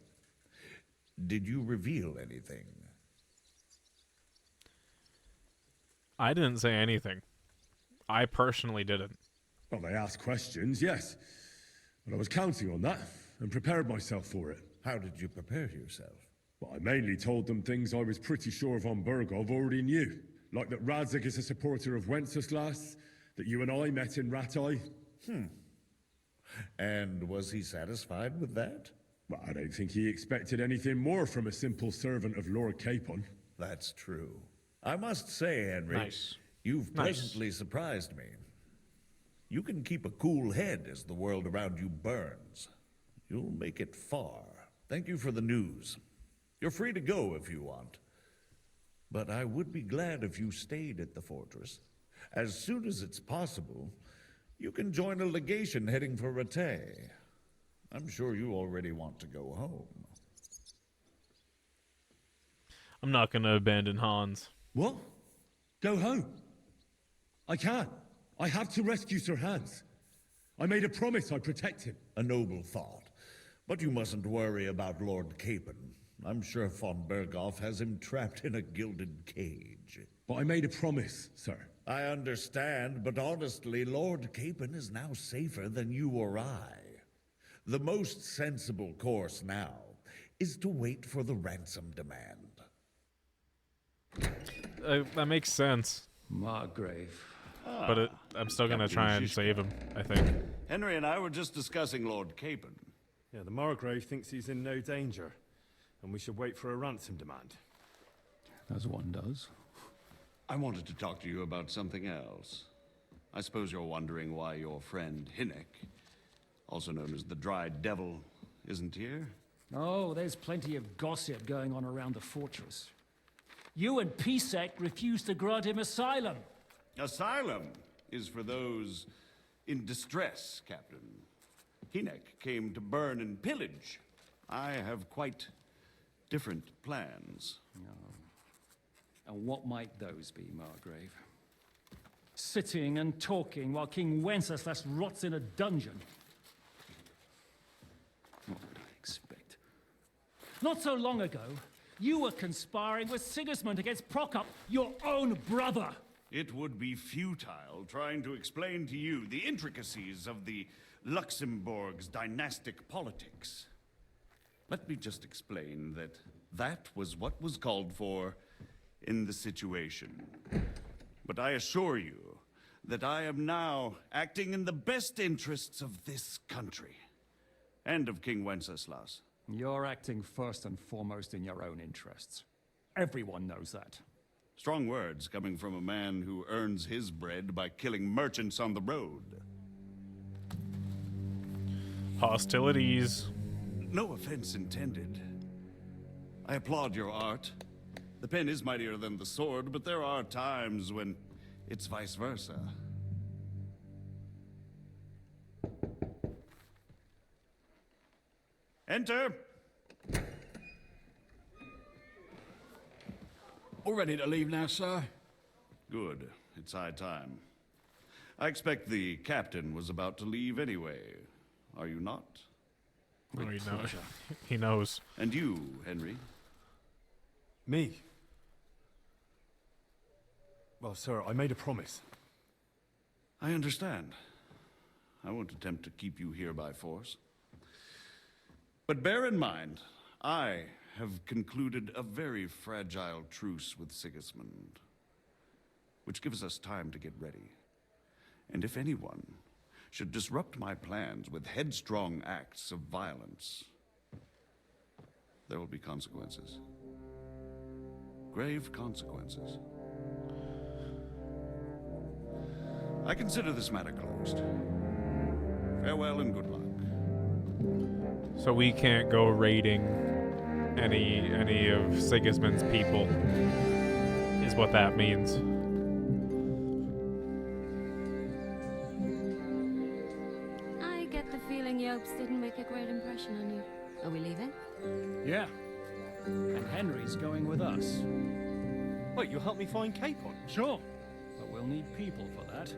Speaker 17: did you reveal anything?
Speaker 1: I didn't say anything. I personally didn't.
Speaker 2: Well, they asked questions, yes. But I was counting on that, and prepared myself for it.
Speaker 17: How did you prepare yourself?
Speaker 2: Well, I mainly told them things I was pretty sure von Berghoff already knew. Like that Radzig is a supporter of Wenceslas, that you and I met in Ratai.
Speaker 17: And was he satisfied with that?
Speaker 2: Well, I don't think he expected anything more from a simple servant of Lord Capon.
Speaker 17: That's true. I must say, Henry, you've pleasantly surprised me. You can keep a cool head as the world around you burns. You'll make it far. Thank you for the news. You're free to go if you want. But I would be glad if you stayed at the fortress. As soon as it's possible, you can join a legation heading for Rattay. I'm sure you already want to go home.
Speaker 1: I'm not going to abandon Hans.
Speaker 2: What? Go home? I can't. I have to rescue Sir Hans. I made a promise I'd protect him.
Speaker 17: A noble thought. But you mustn't worry about Lord Capon. I'm sure von Berghoff has him trapped in a gilded cage.
Speaker 2: But I made a promise, sir.
Speaker 17: I understand, but honestly, Lord Capon is now safer than you or I. The most sensible course now is to wait for the ransom demand.
Speaker 1: That makes sense.
Speaker 7: Margrave.
Speaker 1: But I'm still going to try and save him, I think.
Speaker 11: Henry and I were just discussing Lord Capon.
Speaker 13: Yeah, the Margrave thinks he's in no danger, and we should wait for a ransom demand.
Speaker 7: As one does.
Speaker 11: I wanted to talk to you about something else. I suppose you're wondering why your friend Hinnek, also known as the Dry Devil, isn't here?
Speaker 7: Oh, there's plenty of gossip going on around the fortress. You and Pisek refused to grant him asylum.
Speaker 11: Asylum is for those in distress, Captain. Hinnek came to burn and pillage. I have quite different plans.
Speaker 7: And what might those be, Margrave? Sitting and talking while King Wenceslas rots in a dungeon. What would I expect? Not so long ago, you were conspiring with Sigismund against Prokop, your own brother.
Speaker 11: It would be futile trying to explain to you the intricacies of the Luxembourg's dynastic politics. Let me just explain that that was what was called for in the situation. But I assure you that I am now acting in the best interests of this country and of King Wenceslas.
Speaker 7: You're acting first and foremost in your own interests. Everyone knows that.
Speaker 11: Strong words coming from a man who earns his bread by killing merchants on the road.
Speaker 1: Hostilities.
Speaker 11: No offense intended. I applaud your art. The pen is mightier than the sword, but there are times when it's vice versa. Enter!
Speaker 10: All ready to leave now, sir?
Speaker 11: Good. It's high time. I expect the captain was about to leave anyway. Are you not?
Speaker 1: Oh, he knows. He knows.
Speaker 11: And you, Henry?
Speaker 18: Me? Well, sir, I made a promise.
Speaker 11: I understand. I won't attempt to keep you here by force. But bear in mind, I have concluded a very fragile truce with Sigismund, which gives us time to get ready. And if anyone should disrupt my plans with headstrong acts of violence, there will be consequences. Grave consequences. I consider this matter closed. Farewell and good luck.
Speaker 1: So we can't go raiding any of Sigismund's people, is what that means.
Speaker 6: I get the feeling Yopes didn't make a great impression on you. Are we leaving?
Speaker 7: Yeah. And Henry's going with us.
Speaker 18: Wait, you'll help me find Capon?
Speaker 7: Sure. But we'll need people for that.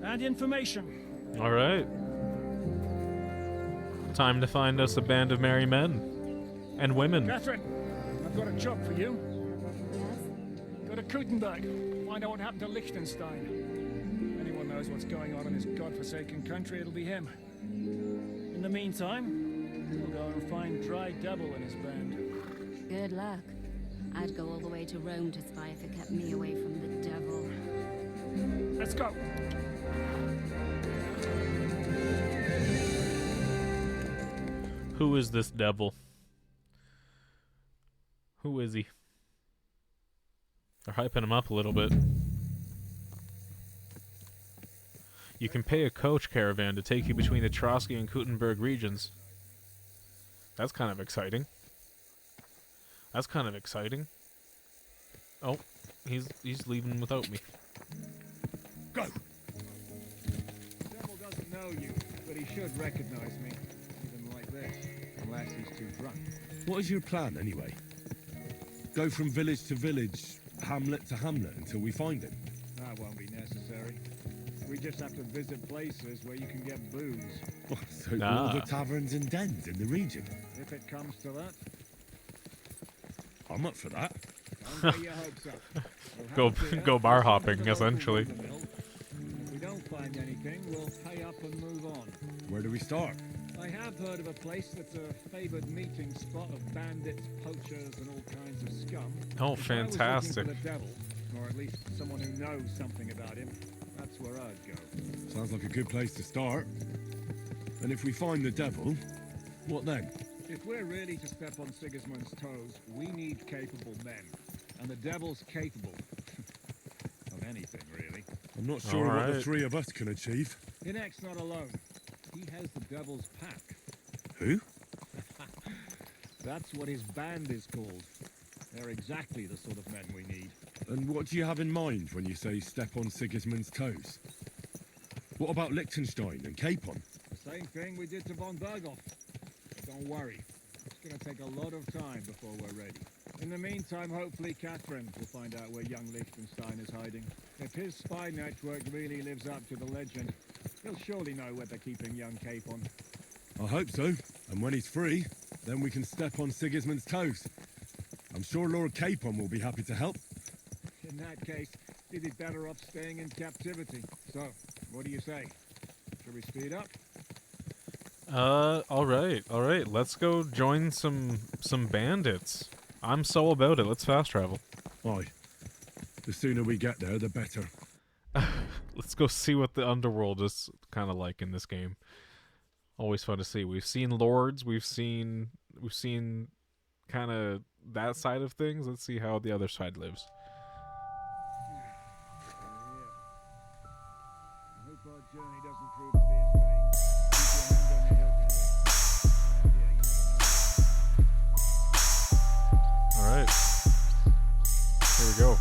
Speaker 7: And information.
Speaker 1: All right. Time to find us a band of merry men. And women.
Speaker 7: Catherine, I've got a job for you. Go to Kuttenberg. Find out what happened to Liechtenstein. If anyone knows what's going on in this godforsaken country, it'll be him. In the meantime, we'll go and find Dry Devil and his band.
Speaker 6: Good luck. I'd go all the way to Rome to spy if it kept me away from the devil.
Speaker 7: Let's go.
Speaker 1: Who is this devil? Who is he? They're hyping him up a little bit. You can pay a coach caravan to take you between the Trotsky and Kuttenberg regions. That's kind of exciting. That's kind of exciting. Oh, he's leaving without me.
Speaker 8: Go! The devil doesn't know you, but he should recognize me, even like this, unless he's too drunk.
Speaker 2: What is your plan, anyway? Go from village to village, hamlet to hamlet, until we find him?
Speaker 8: That won't be necessary. We just have to visit places where you can get booze.
Speaker 2: So all the taverns and dens in the region?
Speaker 8: If it comes to that.
Speaker 2: I'm up for that.
Speaker 8: Don't get your hopes up.
Speaker 1: Go bar hopping, essentially.
Speaker 8: If we don't find anything, we'll pay up and move on.
Speaker 2: Where do we start?
Speaker 8: I have heard of a place that's a favored meeting spot of bandits, poachers, and all kinds of scum.
Speaker 1: Oh,
Speaker 8: If I was looking
Speaker 1: fantastic.
Speaker 8: for the devil, or at least someone who knows something about him, that's where I'd go.
Speaker 2: Sounds like a good place to start. And if we find the devil, what then?
Speaker 8: If we're really to step on Sigismund's toes, we need capable men. And the devil's capable. anything, really.
Speaker 2: I'm not sure what the
Speaker 1: Alright.
Speaker 2: three of us can achieve.
Speaker 8: Hinek's not alone. He has the Devil's Pack.
Speaker 2: Who?
Speaker 8: That's what his band is called. They're exactly the sort of men we need.
Speaker 2: And what do you have in mind when you say step on Sigismund's toes? What about Liechtenstein and Capon?
Speaker 8: The same thing we did to von Berghoff. But don't worry. It's going to take a lot of time before we're ready. In the meantime, hopefully Catherine will find out where young Liechtenstein is hiding. If his spy network really lives up to the legend, he'll surely know where they're keeping young Capon.
Speaker 2: I hope so. And when he's free, then we can step on Sigismund's toes. I'm sure Lord Capon will be happy to help.
Speaker 8: In that case, he'd be better off staying in captivity. So, what do you say? Should we speed up?
Speaker 1: Alright. Let's go join some bandits. I'm so about it. Let's fast travel.
Speaker 2: Aye. The sooner we get there, the better.
Speaker 1: Let's go see what the underworld is kind of like in this game. Always fun to see. We've seen lords. We've seen kind of that side of things. Let's see how the other side lives.
Speaker 8: I hope our journey doesn't prove to be in vain. Keep your hand on your hilt, Henry.
Speaker 1: All right. Here we go.